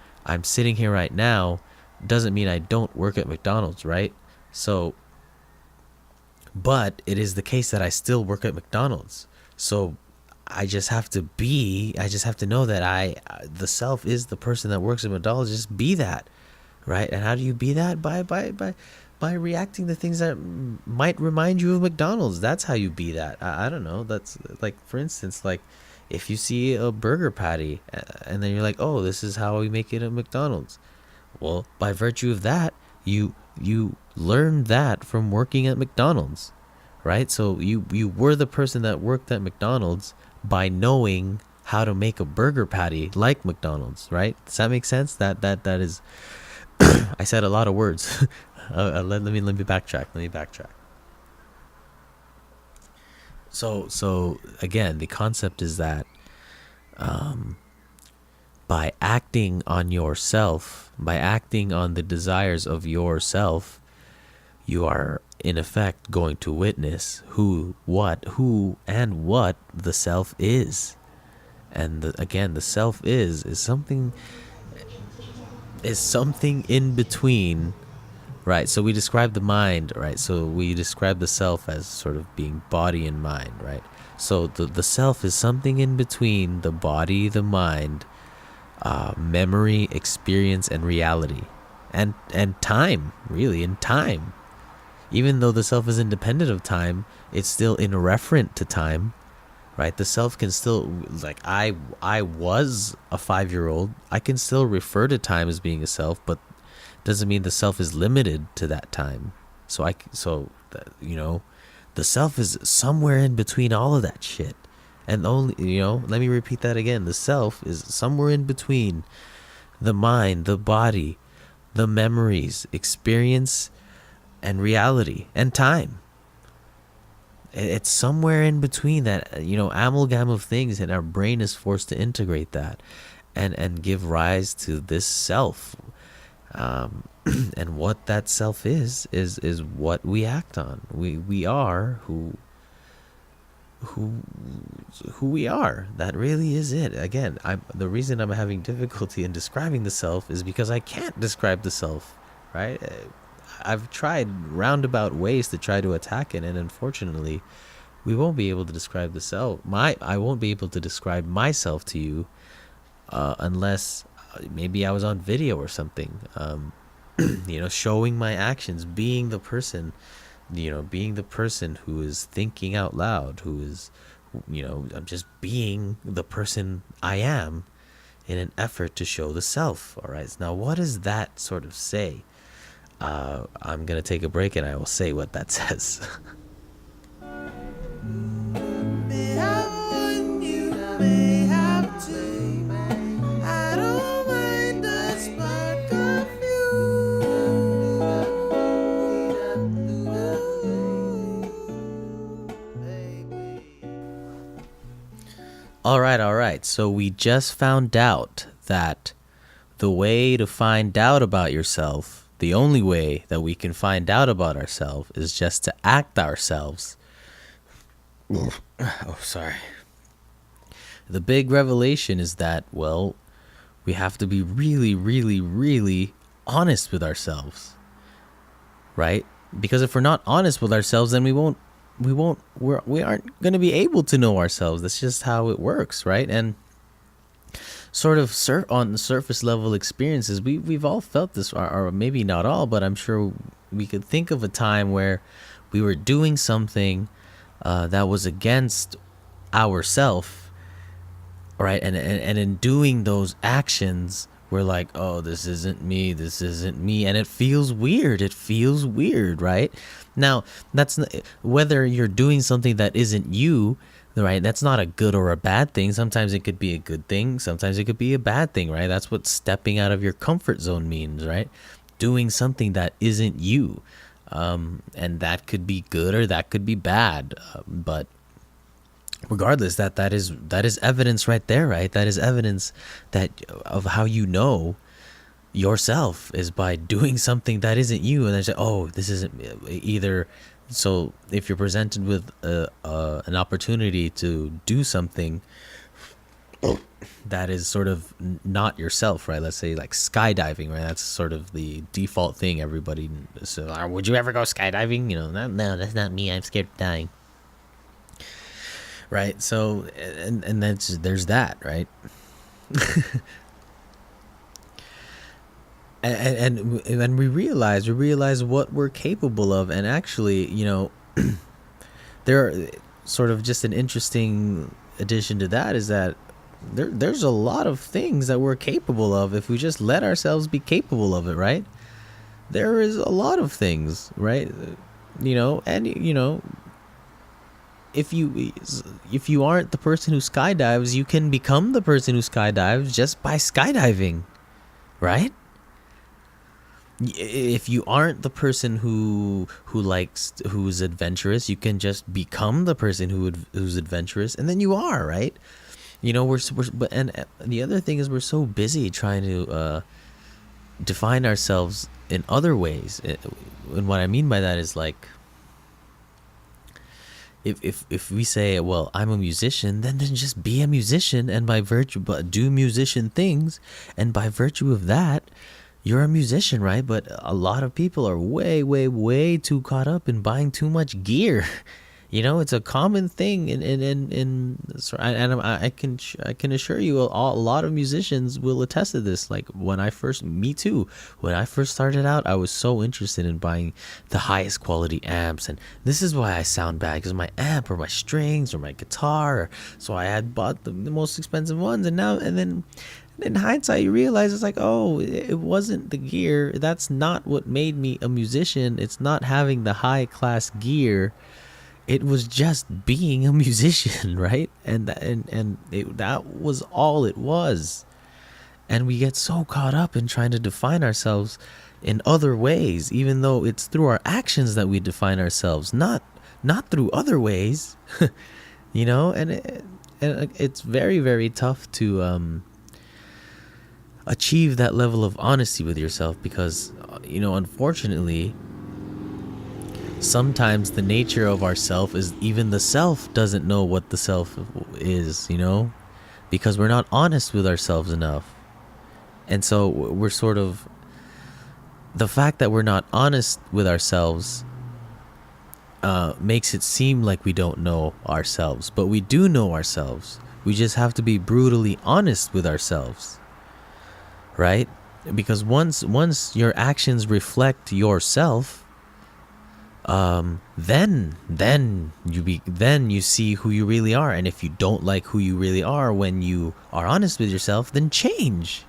sitting here right now doesn't mean I don't work at McDonald's, right? So, but it is the case that I still work at McDonald's. So I just have to know that the self is the person that works at McDonald's. Just be that, right? And how do you be that? By reacting to things that might remind you of McDonald's. That's how you be that. I don't know. That's like, for instance, like if you see a burger patty and then you're like, oh, this is how we make it at McDonald's. Well, by virtue of that, you learned that from working at McDonald's, right? So you were the person that worked at McDonald's by knowing how to make a burger patty like McDonald's, right? Does that make sense? That is, I said a lot of words. Let me backtrack. So again, the concept is that by acting on yourself, by acting on the desires of yourself, you are in effect going to witness who and what the self is. And again, the self is something in between, right? So we describe the mind, right? So we describe the self as sort of being body and mind, right? So the self is something in between the body, the mind, memory, experience, and reality, and time, really, and time. Even though the self is independent of time, it's still inreferent to time, right? The self can still, like, I was a 5-year-old. I can still refer to time as being a self, but doesn't mean the self is limited to that time. So the self is somewhere in between all of that shit. And only, let me repeat that again. The self is somewhere in between the mind, the body, the memories, experience, and reality, and time. It's somewhere in between that, amalgam of things, and our brain is forced to integrate that and give rise to this self. And what that self is what we act on. We are who we are. That really is it. Again, the reason I'm having difficulty in describing the self is because I can't describe the self, right? I've tried roundabout ways to try to attack it, and unfortunately, we won't be able to describe the self. I won't be able to describe myself to you unless maybe I was on video or something. Showing my actions, being the person who is thinking out loud, who is, I'm just being the person I am in an effort to show the self. All right. Now, what does that sort of say? I'm going to take a break and I will say what that says. All right. So we just found out that the way to find out about yourself, the only way that we can find out about ourselves, is just to act ourselves. Oh, sorry. The big revelation is that, well, we have to be really, really, really honest with ourselves, right? Because if we're not honest with ourselves, then we aren't going to be able to know ourselves. That's just how it works, right? And sort of on the surface level experiences, we've all felt this, or maybe not all, but I'm sure we could think of a time where we were doing something that was against ourself, right? And in doing those actions, we're like, oh, this isn't me, and it feels weird, right? Now, that's whether you're doing something that isn't you, right? That's not a good or a bad thing. Sometimes it could be a good thing, sometimes it could be a bad thing, right? That's what stepping out of your comfort zone means, right? Doing something that isn't you, and that could be good or that could be bad, but regardless, that is evidence right there, right? That is evidence of how you know yourself, is by doing something that isn't you. And they say, oh, this isn't either. So if you're presented with an opportunity to do something that is sort of not yourself, right? Let's say like skydiving, right? That's sort of the default thing everybody says. Would you ever go skydiving? No, that's not me. I'm scared of dying. Right. So, and there's that, right? And we realize what we're capable of. And actually, there are sort of just an interesting addition to that is that there's a lot of things that we're capable of if we just let ourselves be capable of it, right? There is a lot of things, right? If you aren't the person who skydives, you can become the person who skydives just by skydiving, right? If you aren't the person who's adventurous, you can just become the person who's adventurous, and then you are, right? And the other thing is we're so busy trying to define ourselves in other ways. And what I mean by that is, like, if we say, well, I'm a musician, then just be a musician, and by virtue, but do musician things, and by virtue of that, you're a musician, right? But a lot of people are way, way, way too caught up in buying too much gear. It's a common thing, and I can assure you, a lot of musicians will attest to this. Like me too. When I first started out, I was so interested in buying the highest quality amps, and this is why I sound bad, because my amp or my strings or my guitar. So I had bought the most expensive ones, and then in hindsight, you realize it's like, oh, it wasn't the gear. That's not what made me a musician. It's not having the high class gear. It was just being a musician, right? And that was all it was. And we get so caught up in trying to define ourselves in other ways, even though it's through our actions that we define ourselves, not through other ways. And it's very, very tough to achieve that level of honesty with yourself, because unfortunately, sometimes the nature of ourself is even the self doesn't know what the self is, because we're not honest with ourselves enough. And so we're sort of, the fact that we're not honest with ourselves makes it seem like we don't know ourselves, but we do know ourselves. We just have to be brutally honest with ourselves, right? Because once your actions reflect yourself, then you see who you really are. And if you don't like who you really are when you are honest with yourself, then change.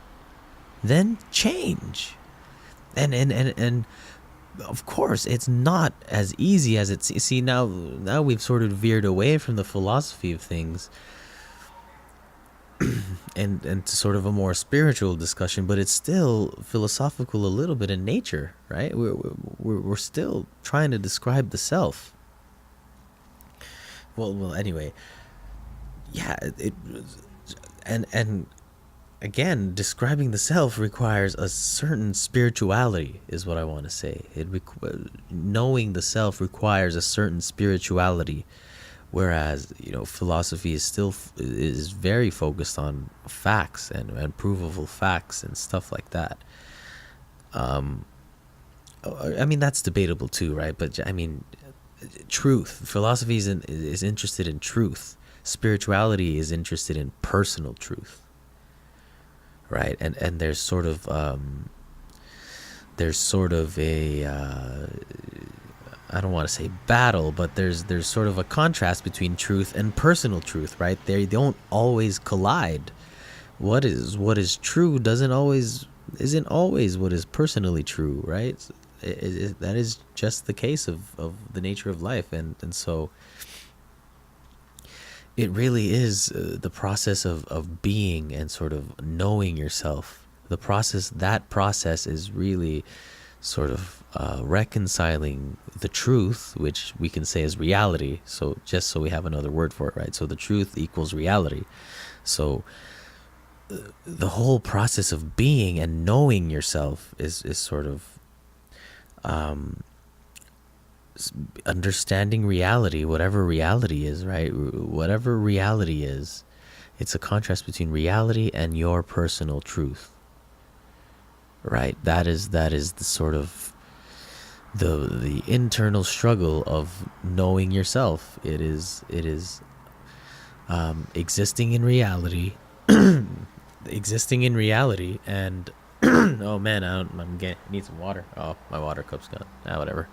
And of course, it's not as easy as it's. See, now we've sort of veered away from the philosophy of things and to sort of a more spiritual discussion, but it's still philosophical a little bit in nature, right? We're still trying to describe the self. Well, anyway, yeah. And again, describing the self requires a certain spirituality, is what I want to say. Knowing the self requires a certain spirituality. Whereas, philosophy is very focused on facts and provable facts and stuff like that. I mean, that's debatable too, right? But I mean, truth. Philosophy is interested in truth. Spirituality is interested in personal truth, right? And there's sort of a I don't want to say battle, but there's sort of a contrast between truth and personal truth, right? They don't always collide. What is true isn't always what is personally true, right? That is just the case of the nature of life, and so it really is the process of being and sort of knowing yourself. That process is really sort of reconciling the truth, which we can say is reality. So just so we have another word for it, right? So the truth equals reality. So the whole process of being and knowing yourself is sort of understanding reality, whatever reality is, right? Whatever reality is, it's a contrast between reality and your personal truth, right? That is the sort of the internal struggle of knowing yourself. It is existing in reality, and Oh man, need some water. Oh, my water cup's gone. Whatever.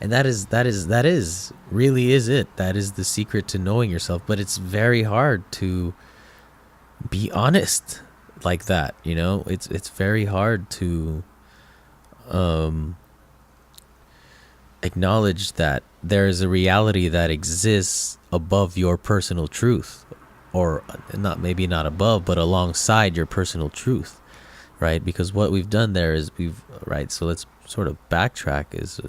And that is really is it. That is the secret to knowing yourself. But it's very hard to be honest like that. You know, it's very hard to acknowledge that there is a reality that exists above your personal truth, or maybe not above, but alongside your personal truth, right? Because what we've done there is so let's sort of backtrack is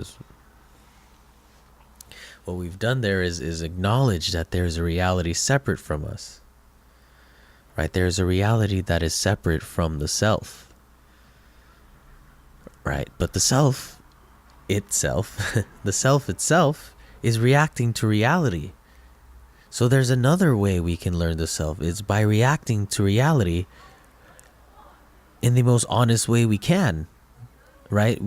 what we've done there is acknowledge that there's a reality separate from us, right? There's a reality that is separate from the self, right? But the self itself, the self itself is reacting to reality. So there's another way we can learn the self. It's by reacting to reality in the most honest way we can, right?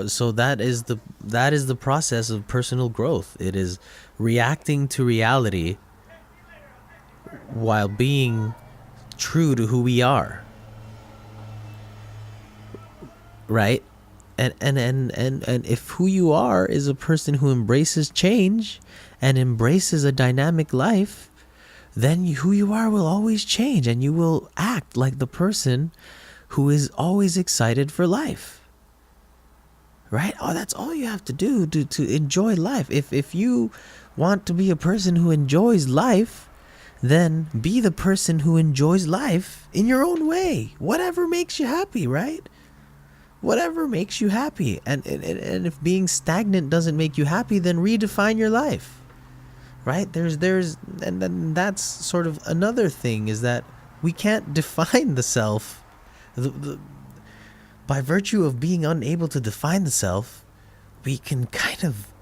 So that is the process of personal growth. It is reacting to reality while being true to who we are, right? And if who you are is a person who embraces change and embraces a dynamic life, then who you are will always change, and you will act like the person who is always excited for life, right? Oh, that's all you have to do to enjoy life. If you want to be a person who enjoys life, then be the person who enjoys life in your own way. Whatever makes you happy, right? Whatever makes you happy. And if being stagnant doesn't make you happy, then redefine your life, right? And then that's sort of another thing, is that we can't define the self. By virtue of being unable to define the self, we can kind of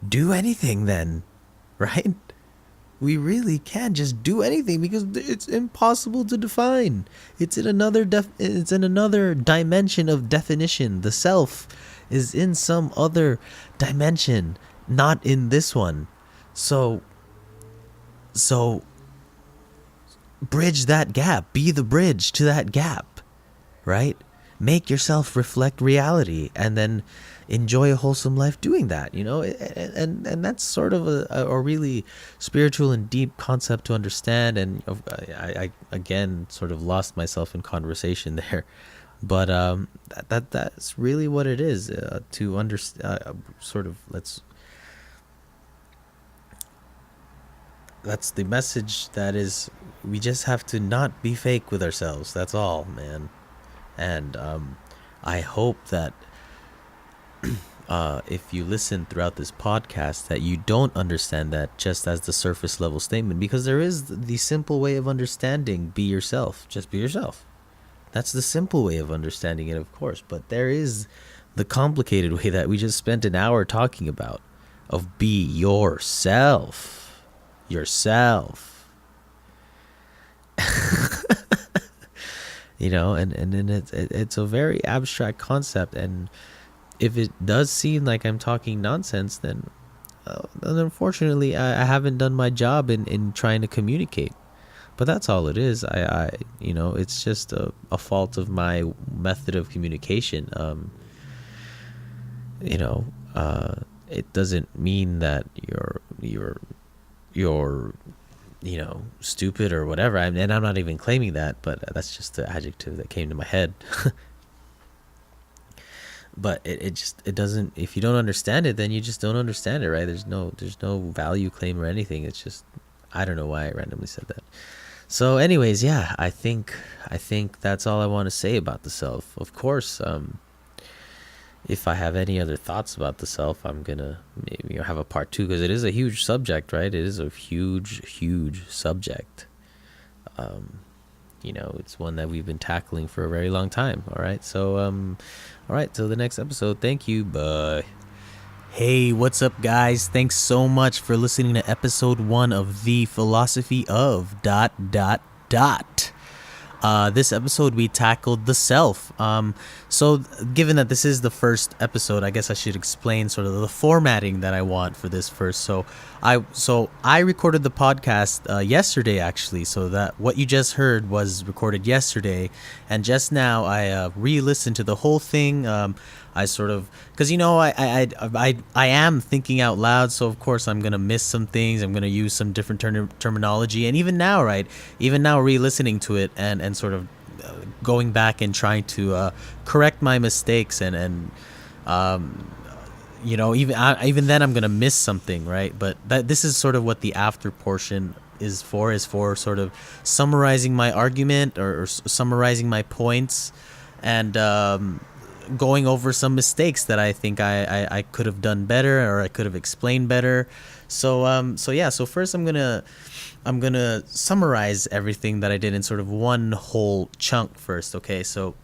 do anything then, right? We really can just do anything because it's impossible to define. It's in another dimension of definition. The self is in some other dimension, not in this one. So bridge that gap. Be the bridge to that gap, right? Make yourself reflect reality, and then enjoy a wholesome life doing that, you know. And that's sort of a really spiritual and deep concept to understand. And I again sort of lost myself in conversation there, but that's really what it is, to understand. That's the message. That is, we just have to not be fake with ourselves. That's all, man. And I hope that if you listen throughout this podcast, that you don't understand that just as the surface level statement, because there is the simple way of understanding be yourself. Just be yourself. That's the simple way of understanding it, of course. But there is the complicated way that we just spent an hour talking about, of be yourself. Yourself. You know, and it's a very abstract concept, and if it does seem like I'm talking nonsense, then unfortunately I haven't done my job in trying to communicate. But that's all it is. I you know, it's just a fault of my method of communication. You know, it doesn't mean that you're you know, stupid or whatever. And I'm not even claiming that, but that's just the adjective that came to my head. But it doesn't, if you don't understand it, then you just don't understand it, right? There's no value claim or anything. It's just, I don't know why I randomly said that. So anyways, yeah, I think that's all I want to say about the self. Of course, if I have any other thoughts about the self, I'm gonna maybe have a part 2, because it is a huge subject, right? It is a huge subject. You know, it's one that we've been tackling for a very long time. All right, so all right, till the next episode. Thank you. Bye. Hey, what's up, guys? Thanks so much for listening to episode 1 of The Philosophy of ... This episode we tackled the self. So given that this is the first episode, I guess I should explain sort of the formatting that I want for this first. So I recorded the podcast yesterday, actually. So that what you just heard was recorded yesterday, and just now I re-listened to the whole thing. I sort of, because I am thinking out loud, so of course I'm gonna miss some things. I'm gonna use some different terminology, and even now, re-listening to it and sort of going back and trying to correct my mistakes, and even then I'm gonna miss something, right? But this is sort of what the after portion is for sort of summarizing my argument or summarizing my points, and going over some mistakes that I think I could have done better, or I could have explained better. So first I'm gonna summarize everything that I did in sort of one whole chunk first. Okay, so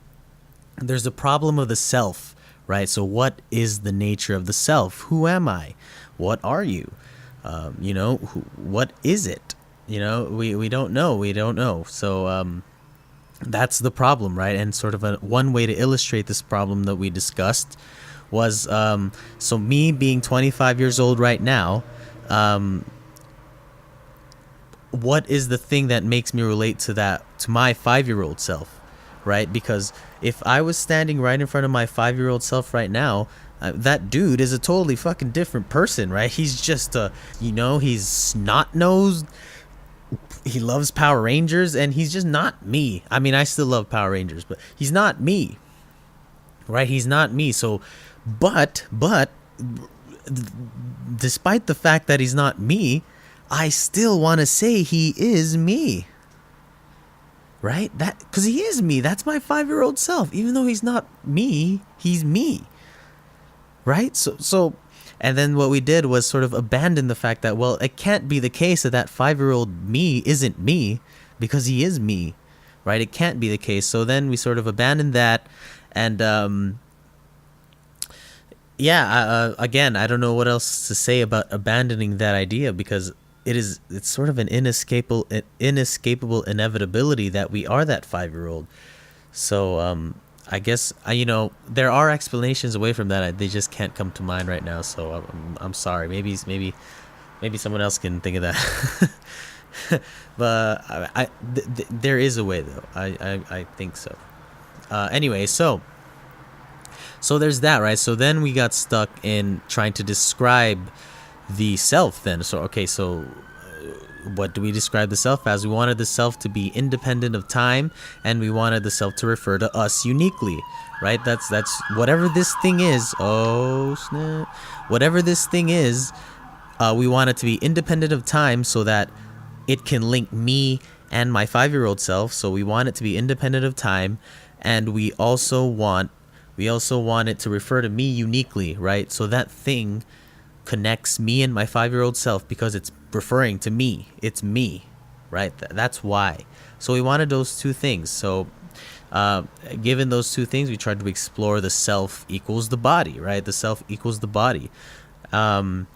there's the problem of the self, right? So what is the nature of the self? Who am I? What are you? What is it? We don't know. So that's the problem, right? And sort of one way to illustrate this problem that we discussed was, so me being 25 years old right now, what is the thing that makes me relate to my 5-year-old self, right? Because if I was standing right in front of my 5-year-old self right now, that dude is a totally fucking different person, right? He's just he's snot-nosed. He loves Power Rangers, and he's just not me. I mean, I still love Power Rangers, but he's not me, right? He's not me. So, but despite the fact that he's not me, I still want to say he is me, right? Because he is me. That's my 5-year-old self. Even though he's not me, he's me, right? So. And then what we did was sort of abandon the fact that, well, it can't be the case that 5-year-old me isn't me, because he is me, right? It can't be the case. So then we sort of abandoned that. And again, I don't know what else to say about abandoning that idea, because it's sort of an inescapable inevitability that we are that 5-year-old. So I guess there are explanations away from that. They just can't come to mind right now. So I'm sorry. Maybe someone else can think of that. But there is a way, though. I think so. Anyway, so there's that, right? So then we got stuck in trying to describe the self. Then so what do we describe the self as? We wanted the self to be independent of time, and we wanted the self to refer to us uniquely, right? That's whatever this thing is. Oh snap! Whatever this thing is, we want it to be independent of time so that it can link me and my 5-year-old self. So we want it to be independent of time, and we also want it to refer to me uniquely, right? So that thing connects me and my 5-year-old self because it's referring to me. It's me, right? That's why. So we wanted those two things. So given those two things, we tried to explore the self equals the body, right? The self equals the body. And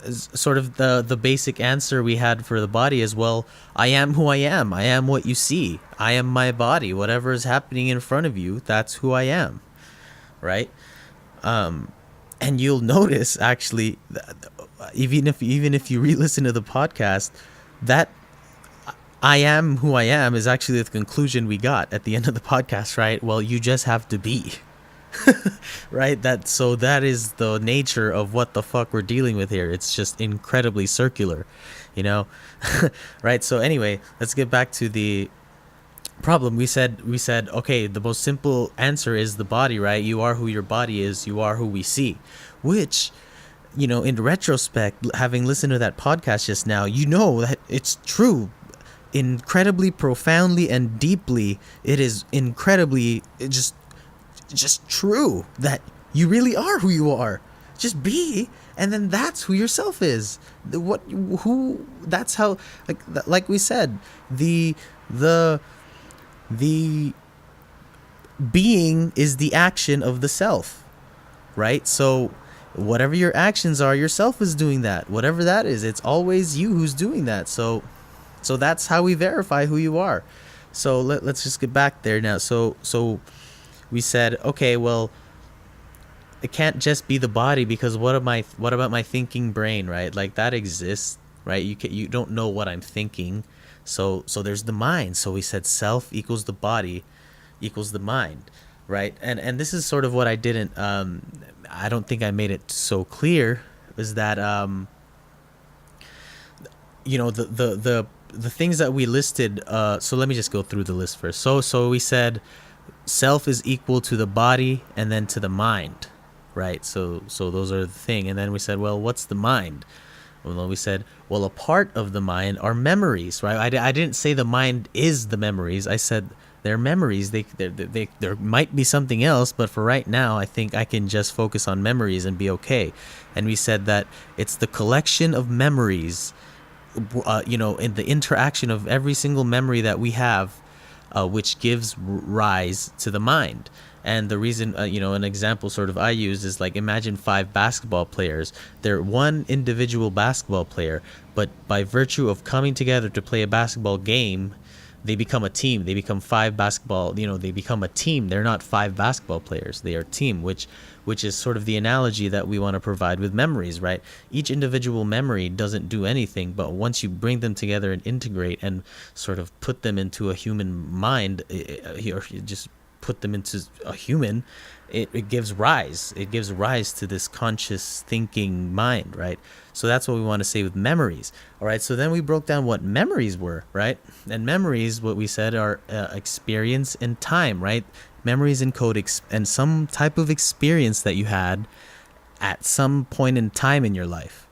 sort of the basic answer we had for the body is, well, I am who I am. I am what you see. I am my body. Whatever is happening in front of you, that's who I am, right? And you'll notice, actually, even if you re-listen to the podcast, that I am who I am is actually the conclusion we got at the end of the podcast, right? Well, you just have to be, right? That is the nature of what the fuck we're dealing with here. It's just incredibly circular, right? So anyway, let's get back to the problem. We said, okay, the most simple answer is the body, right? You are who your body is. You are who we see, which, in retrospect, having listened to that podcast just now, that it's true. Incredibly profoundly and deeply, it is incredibly just true that you really are who you are. Just be, and then that's who yourself is. That's how, like we said, the being is the action of the self, right? So whatever your actions are, yourself is doing that. Whatever that is, it's always you who's doing that. So So that's how we verify who you are. So let's just get back there now. So we said, okay, well, it can't just be the body, because what about my thinking brain, right? Like, that exists, right? You don't know what I'm thinking. So there's the mind. So we said self equals the body equals the mind, right? And this is sort of what I didn't I don't think I made it so clear, is that the things that we listed, so let me just go through the list first. So we said self is equal to the body and then to the mind, right? So those are the thing. And then we said, well, what's the mind? Well, we said, well, a part of the mind are memories, right? I didn't say the mind is the memories. I said they're memories. There might be something else, but for right now, I think I can just focus on memories and be okay. And we said that it's the collection of memories, in the interaction of every single memory that we have, which gives rise to the mind. And the reason, an example sort of I use is, like, imagine 5 basketball players. They're one individual basketball player, but by virtue of coming together to play a basketball game, they become a team. They become 5 basketball, they become a team. They're not 5 basketball players. They are a team, which is sort of the analogy that we want to provide with memories, right? Each individual memory doesn't do anything, but once you bring them together and integrate and sort of put them into a human mind, or just put them into a human, it gives rise. It gives rise to this conscious thinking mind, right? So that's what we want to say with memories. All right, so then we broke down what memories were, right? And memories, what we said, are experience and time, right? Memories encode and some type of experience that you had at some point in time in your life.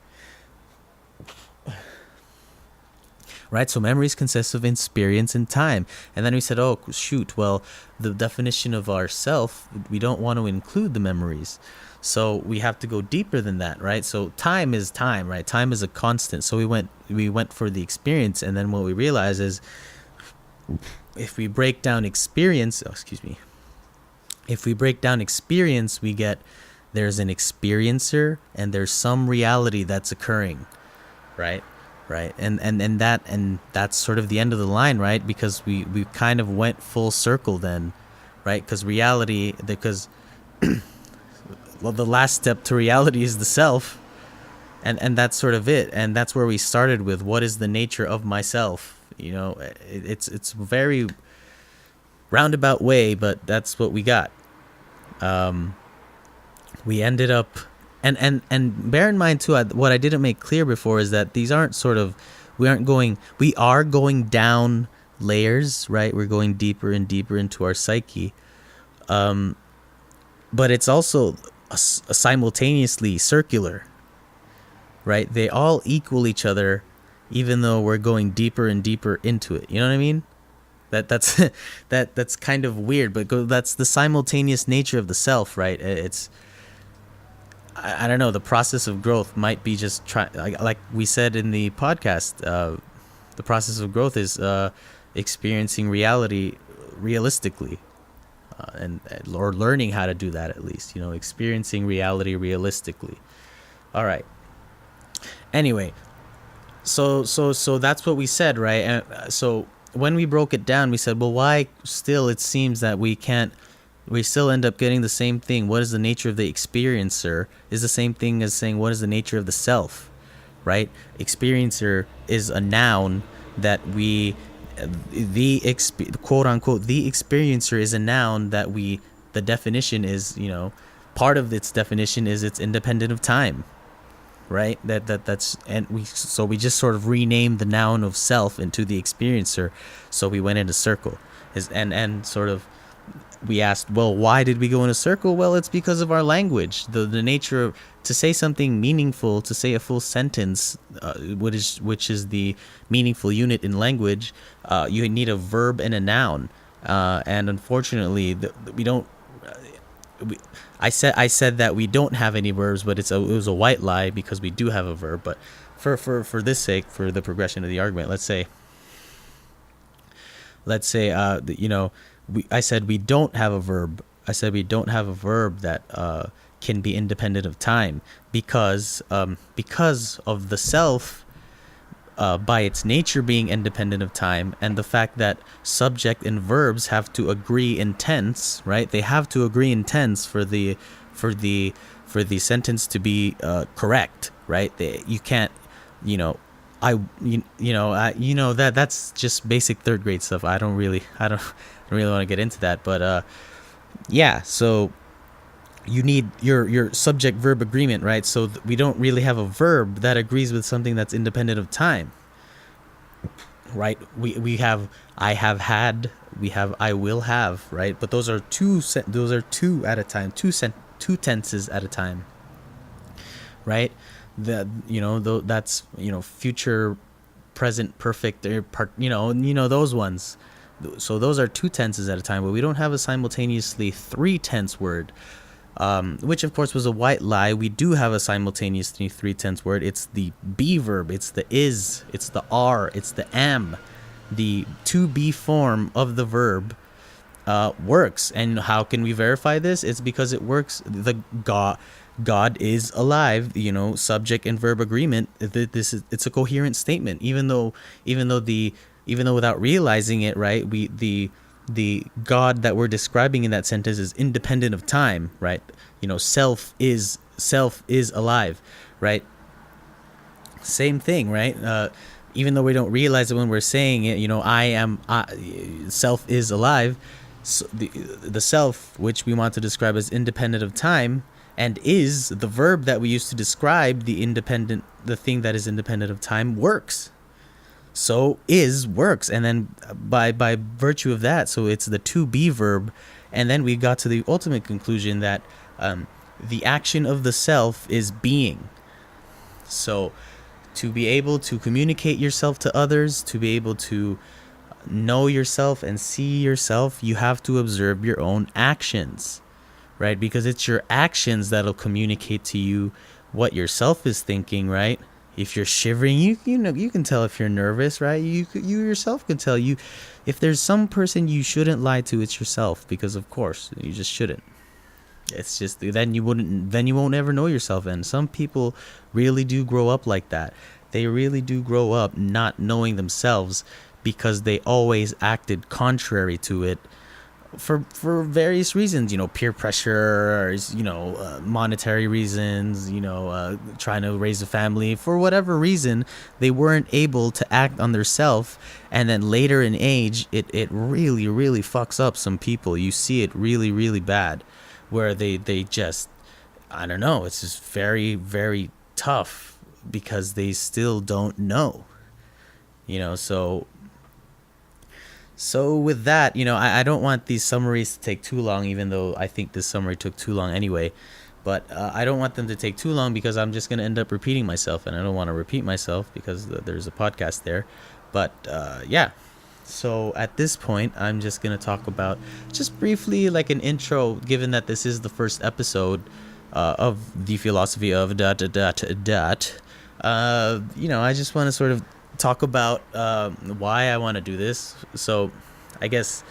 Right, so memories consist of experience and time. And then we said, oh, shoot, well, the definition of ourself, we don't want to include the memories. So we have to go deeper than that, right? So time is time, right? Time is a constant. So we went for the experience, and then what we realize is, if we break down experience, if we break down experience, we get there's an experiencer and there's some reality that's occurring, right? Right, and that's sort of the end of the line, right? Because we kind of went full circle then, right? Because well, the last step to reality is the self, and that's sort of it. And that's where we started with, what is the nature of myself? It's very roundabout way, but that's what we got. We ended up. And bear in mind too, what I didn't make clear before is that these aren't we are going down layers, right? We're going deeper and deeper into our psyche. But it's also a simultaneously circular, right? They all equal each other, even though we're going deeper and deeper into it. You know what I mean? That's kind of weird, but that's the simultaneous nature of the self, right? I don't know, the process of growth might be just like we said in the podcast, the process of growth is experiencing reality realistically, or learning how to do that, at least, experiencing reality realistically. All right. Anyway, so that's what we said, right? And so when we broke it down, we said, well, why still it seems that we still end up getting the same thing. What is the nature of the experiencer is the same thing as saying, what is the nature of the self, right? Experiencer is a noun that quote unquote, the experiencer is a noun that the definition is, part of its definition is it's independent of time, right? We just sort of renamed the noun of self into the experiencer. So we went in a circle, and sort of, we asked, well, why did we go in a circle? Well, it's because of our language. The nature of, to say something meaningful, to say a full sentence, which is the meaningful unit in language, you need a verb and a noun. And unfortunately, we don't. I said that we don't have any verbs, but it was a white lie, because we do have a verb. But for this sake, for the progression of the argument, let's say I said we don't have a verb. I said we don't have a verb that can be independent of time, because of the self. by its nature being independent of time, and the fact that subject and verbs have to agree in tense, right? They have to agree in tense for the sentence to be correct, right? You can't, you know, that's just basic third grade stuff. I don't really want to get into that, but yeah. So you need your subject verb agreement, right? So we don't really have a verb that agrees with something that's independent of time, right? We have I have had, we have I will have, right? But those are two at a time, two tenses at a time, right? That's future, present, perfect, those ones. So those are two tenses at a time, but we don't have a simultaneously three tense word, which of course was a white lie. We do have a simultaneously three tense word. It's the be verb, it's the is, it's the are, it's the am. The to be form of the verb works. And how can we verify this? It's because it works. The God is alive, subject and verb agreement. It's a coherent statement, even though without realizing it, right? The God that we're describing in that sentence is independent of time, right? Self is alive, right? Same thing, right? Even though we don't realize it when we're saying it, self is alive. So the self, which we want to describe as independent of time, and is the verb that we use to describe the thing that is independent of time, works. So is works, and then by virtue of that, so it's the to be verb, and then we got to the ultimate conclusion that the action of the self is being. So to be able to communicate yourself to others, to be able to know yourself and see yourself, you have to observe your own actions, right? Because it's your actions that'll communicate to you what yourself is thinking, right? If you're shivering, you can tell if you're nervous, right? You yourself can tell. If there's some person you shouldn't lie to, it's yourself, because of course you just shouldn't. It's just then you won't ever know yourself. And some people really do grow up like that. They really do grow up not knowing themselves because they always acted contrary to it for various reasons, peer pressure, monetary reasons, trying to raise a family. For whatever reason, they weren't able to act on their self, and then later in age, it really, really fucks up some people. You see it really, really bad, where they just, I don't know, it's just very, very tough because they still don't know, So with that, I don't want these summaries to take too long, even though I think this summary took too long anyway. But I don't want them to take too long because I'm just going to end up repeating myself. And I don't want to repeat myself because there's a podcast there. But yeah. So at this point, I'm just going to talk about just briefly like an intro, given that this is the first episode of the philosophy of ... I just want to sort of talk about why I want to do this. So I guess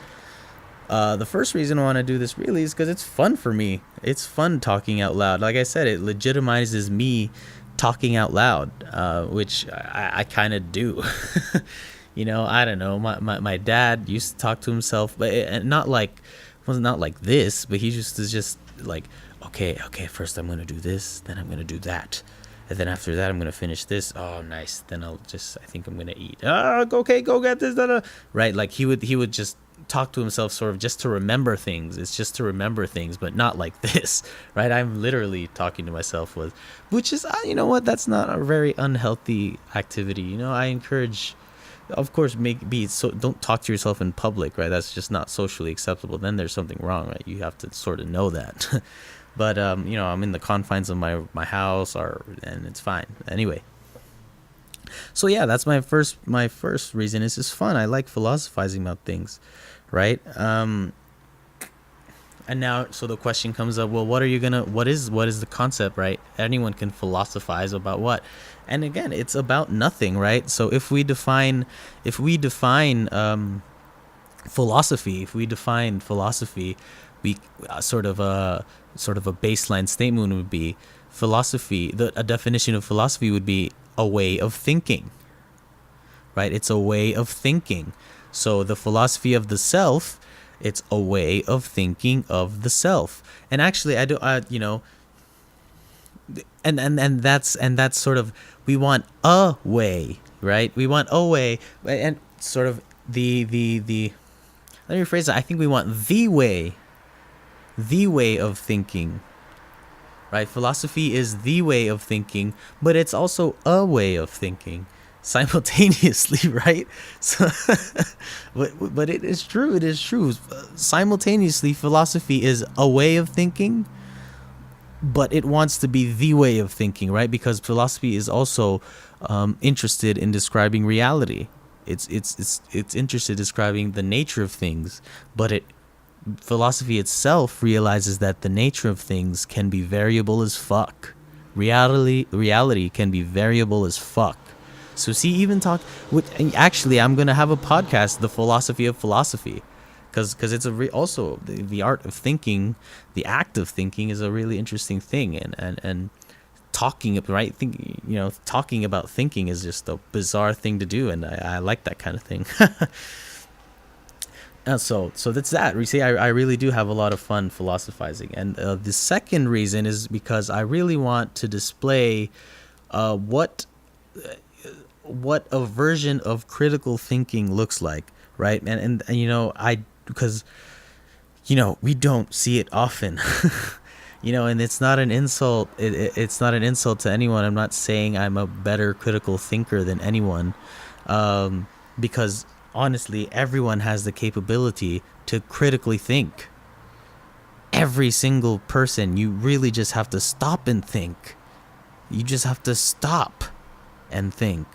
the first reason I want to do this really is because it's fun for me. It's fun talking out loud. Like I said, it legitimizes me talking out loud, which I kind of do. I don't know. My dad used to talk to himself, but not like this, but he just like, okay, first I'm going to do this, then I'm going to do that. And then after that, I'm going to finish this. Oh, nice. Then I think I'm going to eat. Okay, go get this. Right? Like he would just talk to himself sort of just to remember things. It's just to remember things, but not like this, right? I'm literally talking to myself which is, that's not a very unhealthy activity. I encourage, of course, don't talk to yourself in public, right? That's just not socially acceptable. Then there's something wrong, right? You have to sort of know that. But, I'm in the confines of my house, and it's fine. Anyway. So, yeah, that's my first reason. It's just fun. I like philosophizing about things, right? And now, so the question comes up, well, what is the concept, right? Anyone can philosophize about what? And again, it's about nothing, right? So if we define philosophy, we sort of a baseline statement would be philosophy. A definition of philosophy would be a way of thinking, right? It's a way of thinking. So the philosophy of the self, it's a way of thinking of the self. And actually, and that's sort of, we want a way, right? We want a way, and sort of the let me rephrase it. I think we want the way of thinking, right? Philosophy is the way of thinking, but it's also a way of thinking simultaneously, right? So, but it is true. It is true. Simultaneously, philosophy is a way of thinking, but it wants to be the way of thinking, right? Because philosophy is also interested in describing reality. It's interested in describing the nature of things, but philosophy itself realizes that the nature of things can be variable as fuck. Reality can be variable as fuck. So see, even actually, I'm gonna have a podcast, The Philosophy of Philosophy, because it's also the art of thinking, the act of thinking is a really interesting thing, and talking talking about thinking is just a bizarre thing to do, and I like that kind of thing. So that's that. You see, I really do have a lot of fun philosophizing, and the second reason is because I really want to display what a version of critical thinking looks like, right? And because we don't see it often. And it's not an insult. It's not an insult to anyone. I'm not saying I'm a better critical thinker than anyone, because honestly, everyone has the capability to critically think. Every single person. You really just have to stop and think. You just have to stop and think.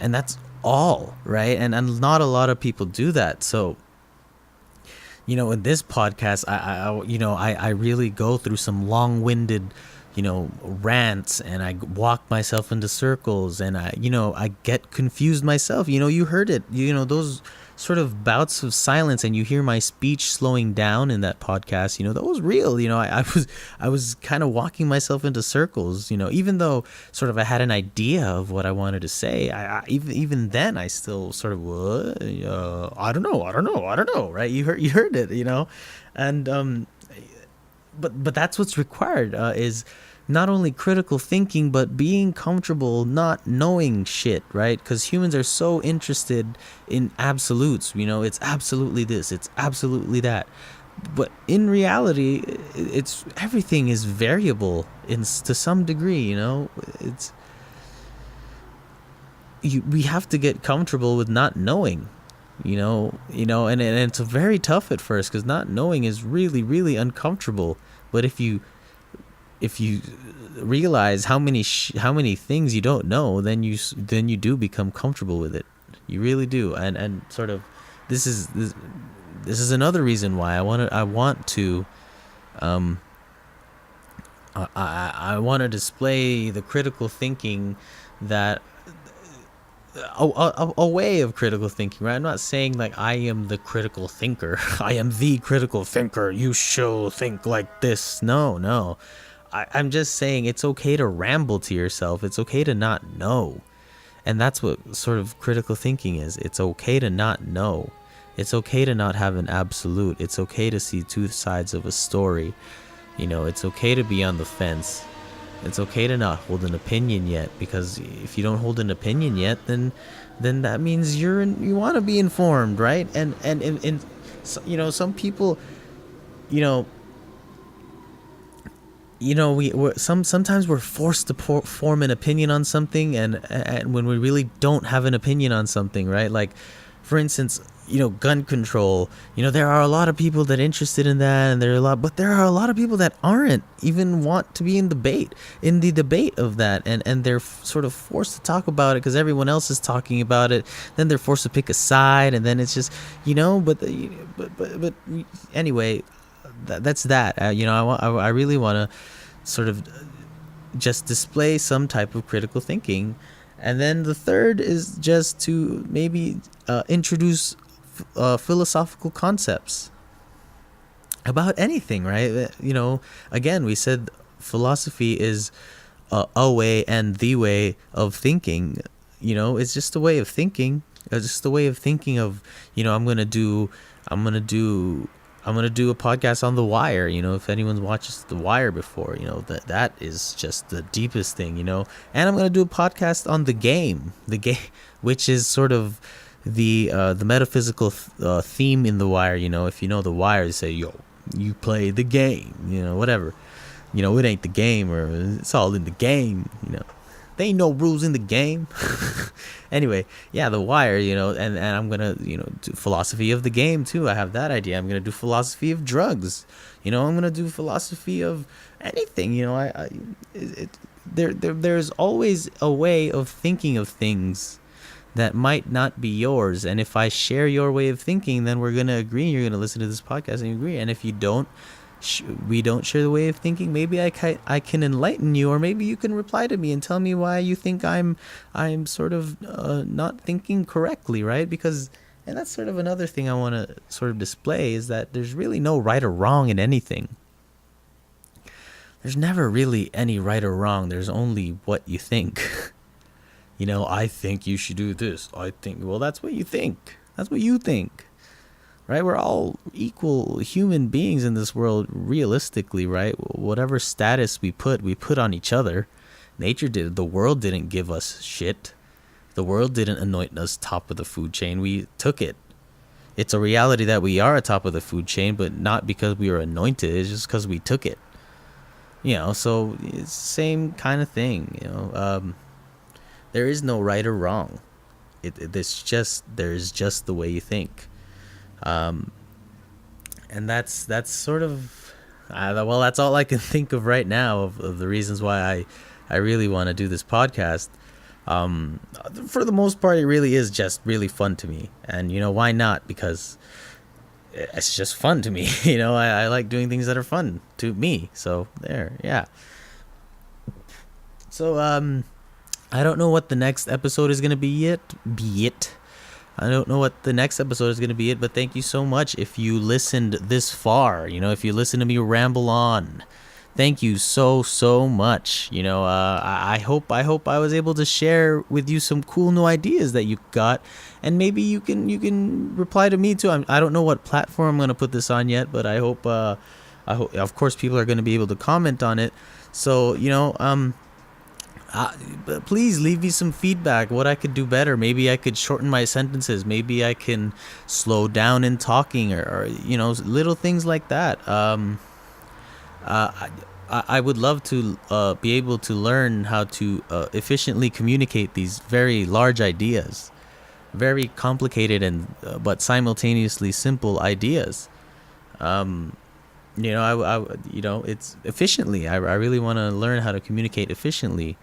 And that's all, right? And not a lot of people do that. So, in this podcast, I really go through some long-winded, rants, and I walk myself into circles, and I get confused myself. You heard it. Those sort of bouts of silence, and you hear my speech slowing down in that podcast. That was real. I was kind of walking myself into circles. Even though sort of I had an idea of what I wanted to say, even then I still sort of I don't know, right? You heard it, and but that's what's required, is not only critical thinking, but being comfortable not knowing shit, right? Because humans are so interested in absolutes. It's absolutely this, it's absolutely that. But in reality, it's everything is variable to some degree. We have to get comfortable with not knowing. And it's very tough at first, because not knowing is really, really uncomfortable. But if you realize how many things you don't know, then you do become comfortable with it. You really do. And sort of this is another reason why I want to display the critical thinking, that a way of critical thinking, right? I'm not saying like I am the critical thinker. I am the critical thinker. You shall think like this. No. I'm just saying it's okay to ramble to yourself. It's okay to not know. And that's what sort of critical thinking is. It's okay to not know. It's okay to not have an absolute. It's okay to see two sides of a story. It's okay to be on the fence. It's okay to not hold an opinion yet, because if you don't hold an opinion yet, then that means you want to be informed, right? And some people, sometimes we're forced to form an opinion on something, and when we really don't have an opinion on something, right? Like, for instance, gun control. There are a lot of people that are interested in that, and but there are a lot of people that aren't even want to be in the debate of that, and they're sort of forced to talk about it because everyone else is talking about it. Then they're forced to pick a side, and then it's just but anyway, that's that. I really want to sort of just display some type of critical thinking. And then the third is just to maybe introduce philosophical concepts about anything, right? Again, we said philosophy is a way and the way of thinking. it's just a way of thinking. It's just a way of thinking of, I'm gonna do a podcast on The Wire. If anyone watches The Wire before, that is just the deepest thing. And I'm gonna do a podcast on the game, which is sort of the metaphysical theme in The Wire. If you know The Wire, they say, yo, you play the game, whatever. It ain't the game, or it's all in the game. There ain't no rules in the game. Anyway, yeah, The Wire, and I'm gonna, do philosophy of the game too. I have that idea. I'm gonna do philosophy of drugs. I'm gonna do philosophy of anything. There's always a way of thinking of things that might not be yours. And if I share your way of thinking, then we're gonna agree. You're gonna listen to this podcast and you agree. And if you don't, we don't share the way of thinking, maybe I can enlighten you, or maybe you can reply to me and tell me why you think I'm sort of not thinking correctly, right? And that's sort of another thing I want to sort of display, is that there's really no right or wrong in anything. There's never really any right or wrong. There's only what you think. I think you should do this. I think, well, that's what you think. That's what you think. Right? We're all equal human beings in this world, realistically, right? Whatever status we put on each other. Nature did. The world didn't give us shit. The world didn't anoint us top of the food chain. We took it. It's a reality that we are atop of the food chain, but not because we were anointed. It's just because we took it. So it's the same kind of thing. There is no right or wrong. There's just the way you think. And that's sort of, that's all I can think of right now of the reasons why I really want to do this podcast. For the most part, it really is just really fun to me. And, why not? Because it's just fun to me. I like doing things that are fun to me. So there, yeah. So, I don't know what the next episode is going to be yet. I don't know what the next episode is going to be, but thank you so much if you listened this far. If you listen to me ramble on, thank you so much. I hope I was able to share with you some cool new ideas that you got, and maybe you can reply to me too. I don't know what platform I'm going to put this on yet, but I hope of course people are going to be able to comment on it. So please leave me some feedback, what I could do better. Maybe I could shorten my sentences. Maybe I can slow down in talking, or little things like that. I would love to be able to learn how to efficiently communicate these very large ideas, very complicated and but simultaneously simple ideas. It's efficiently. I really want to learn how to communicate efficiently.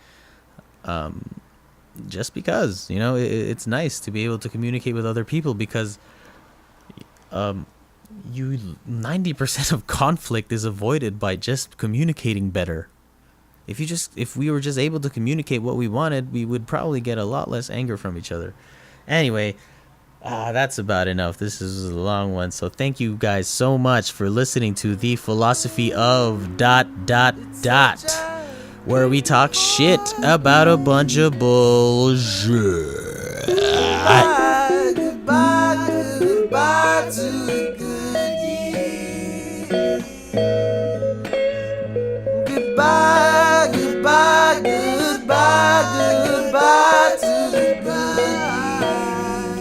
Just because, it's nice to be able to communicate with other people, because 90% of conflict is avoided by just communicating better. If we were just able to communicate what we wanted, we would probably get a lot less anger from each other. Anyway, that's about enough. This is a long one. So thank you guys so much for listening to the philosophy of ... where we talk shit about a bunch of bullshit. Goodbye, goodbye to the good years. Goodbye, goodbye, goodbye, goodbye to the good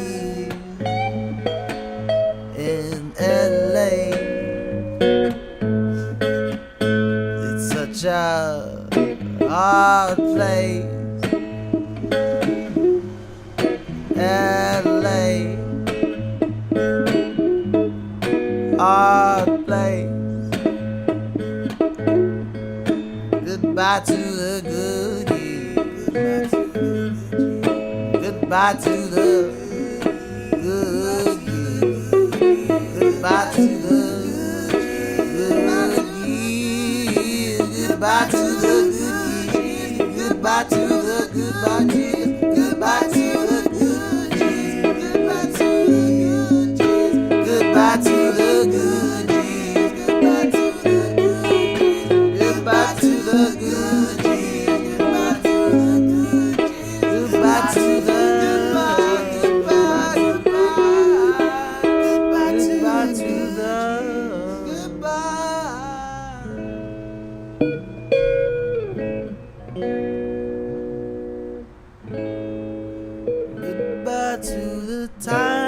years. In LA, it's such a hard place. LA, hard place. Goodbye to the good years. Goodbye to the good years. Goodbye to the good years. Goodbye to the good years. Goodbye to the goodbye to goodbye to the good years. Goodbye to the good years. Goodbye to the good years. Goodbye to the good years. Goodbye to the good years. Goodbye to the goodbye to the time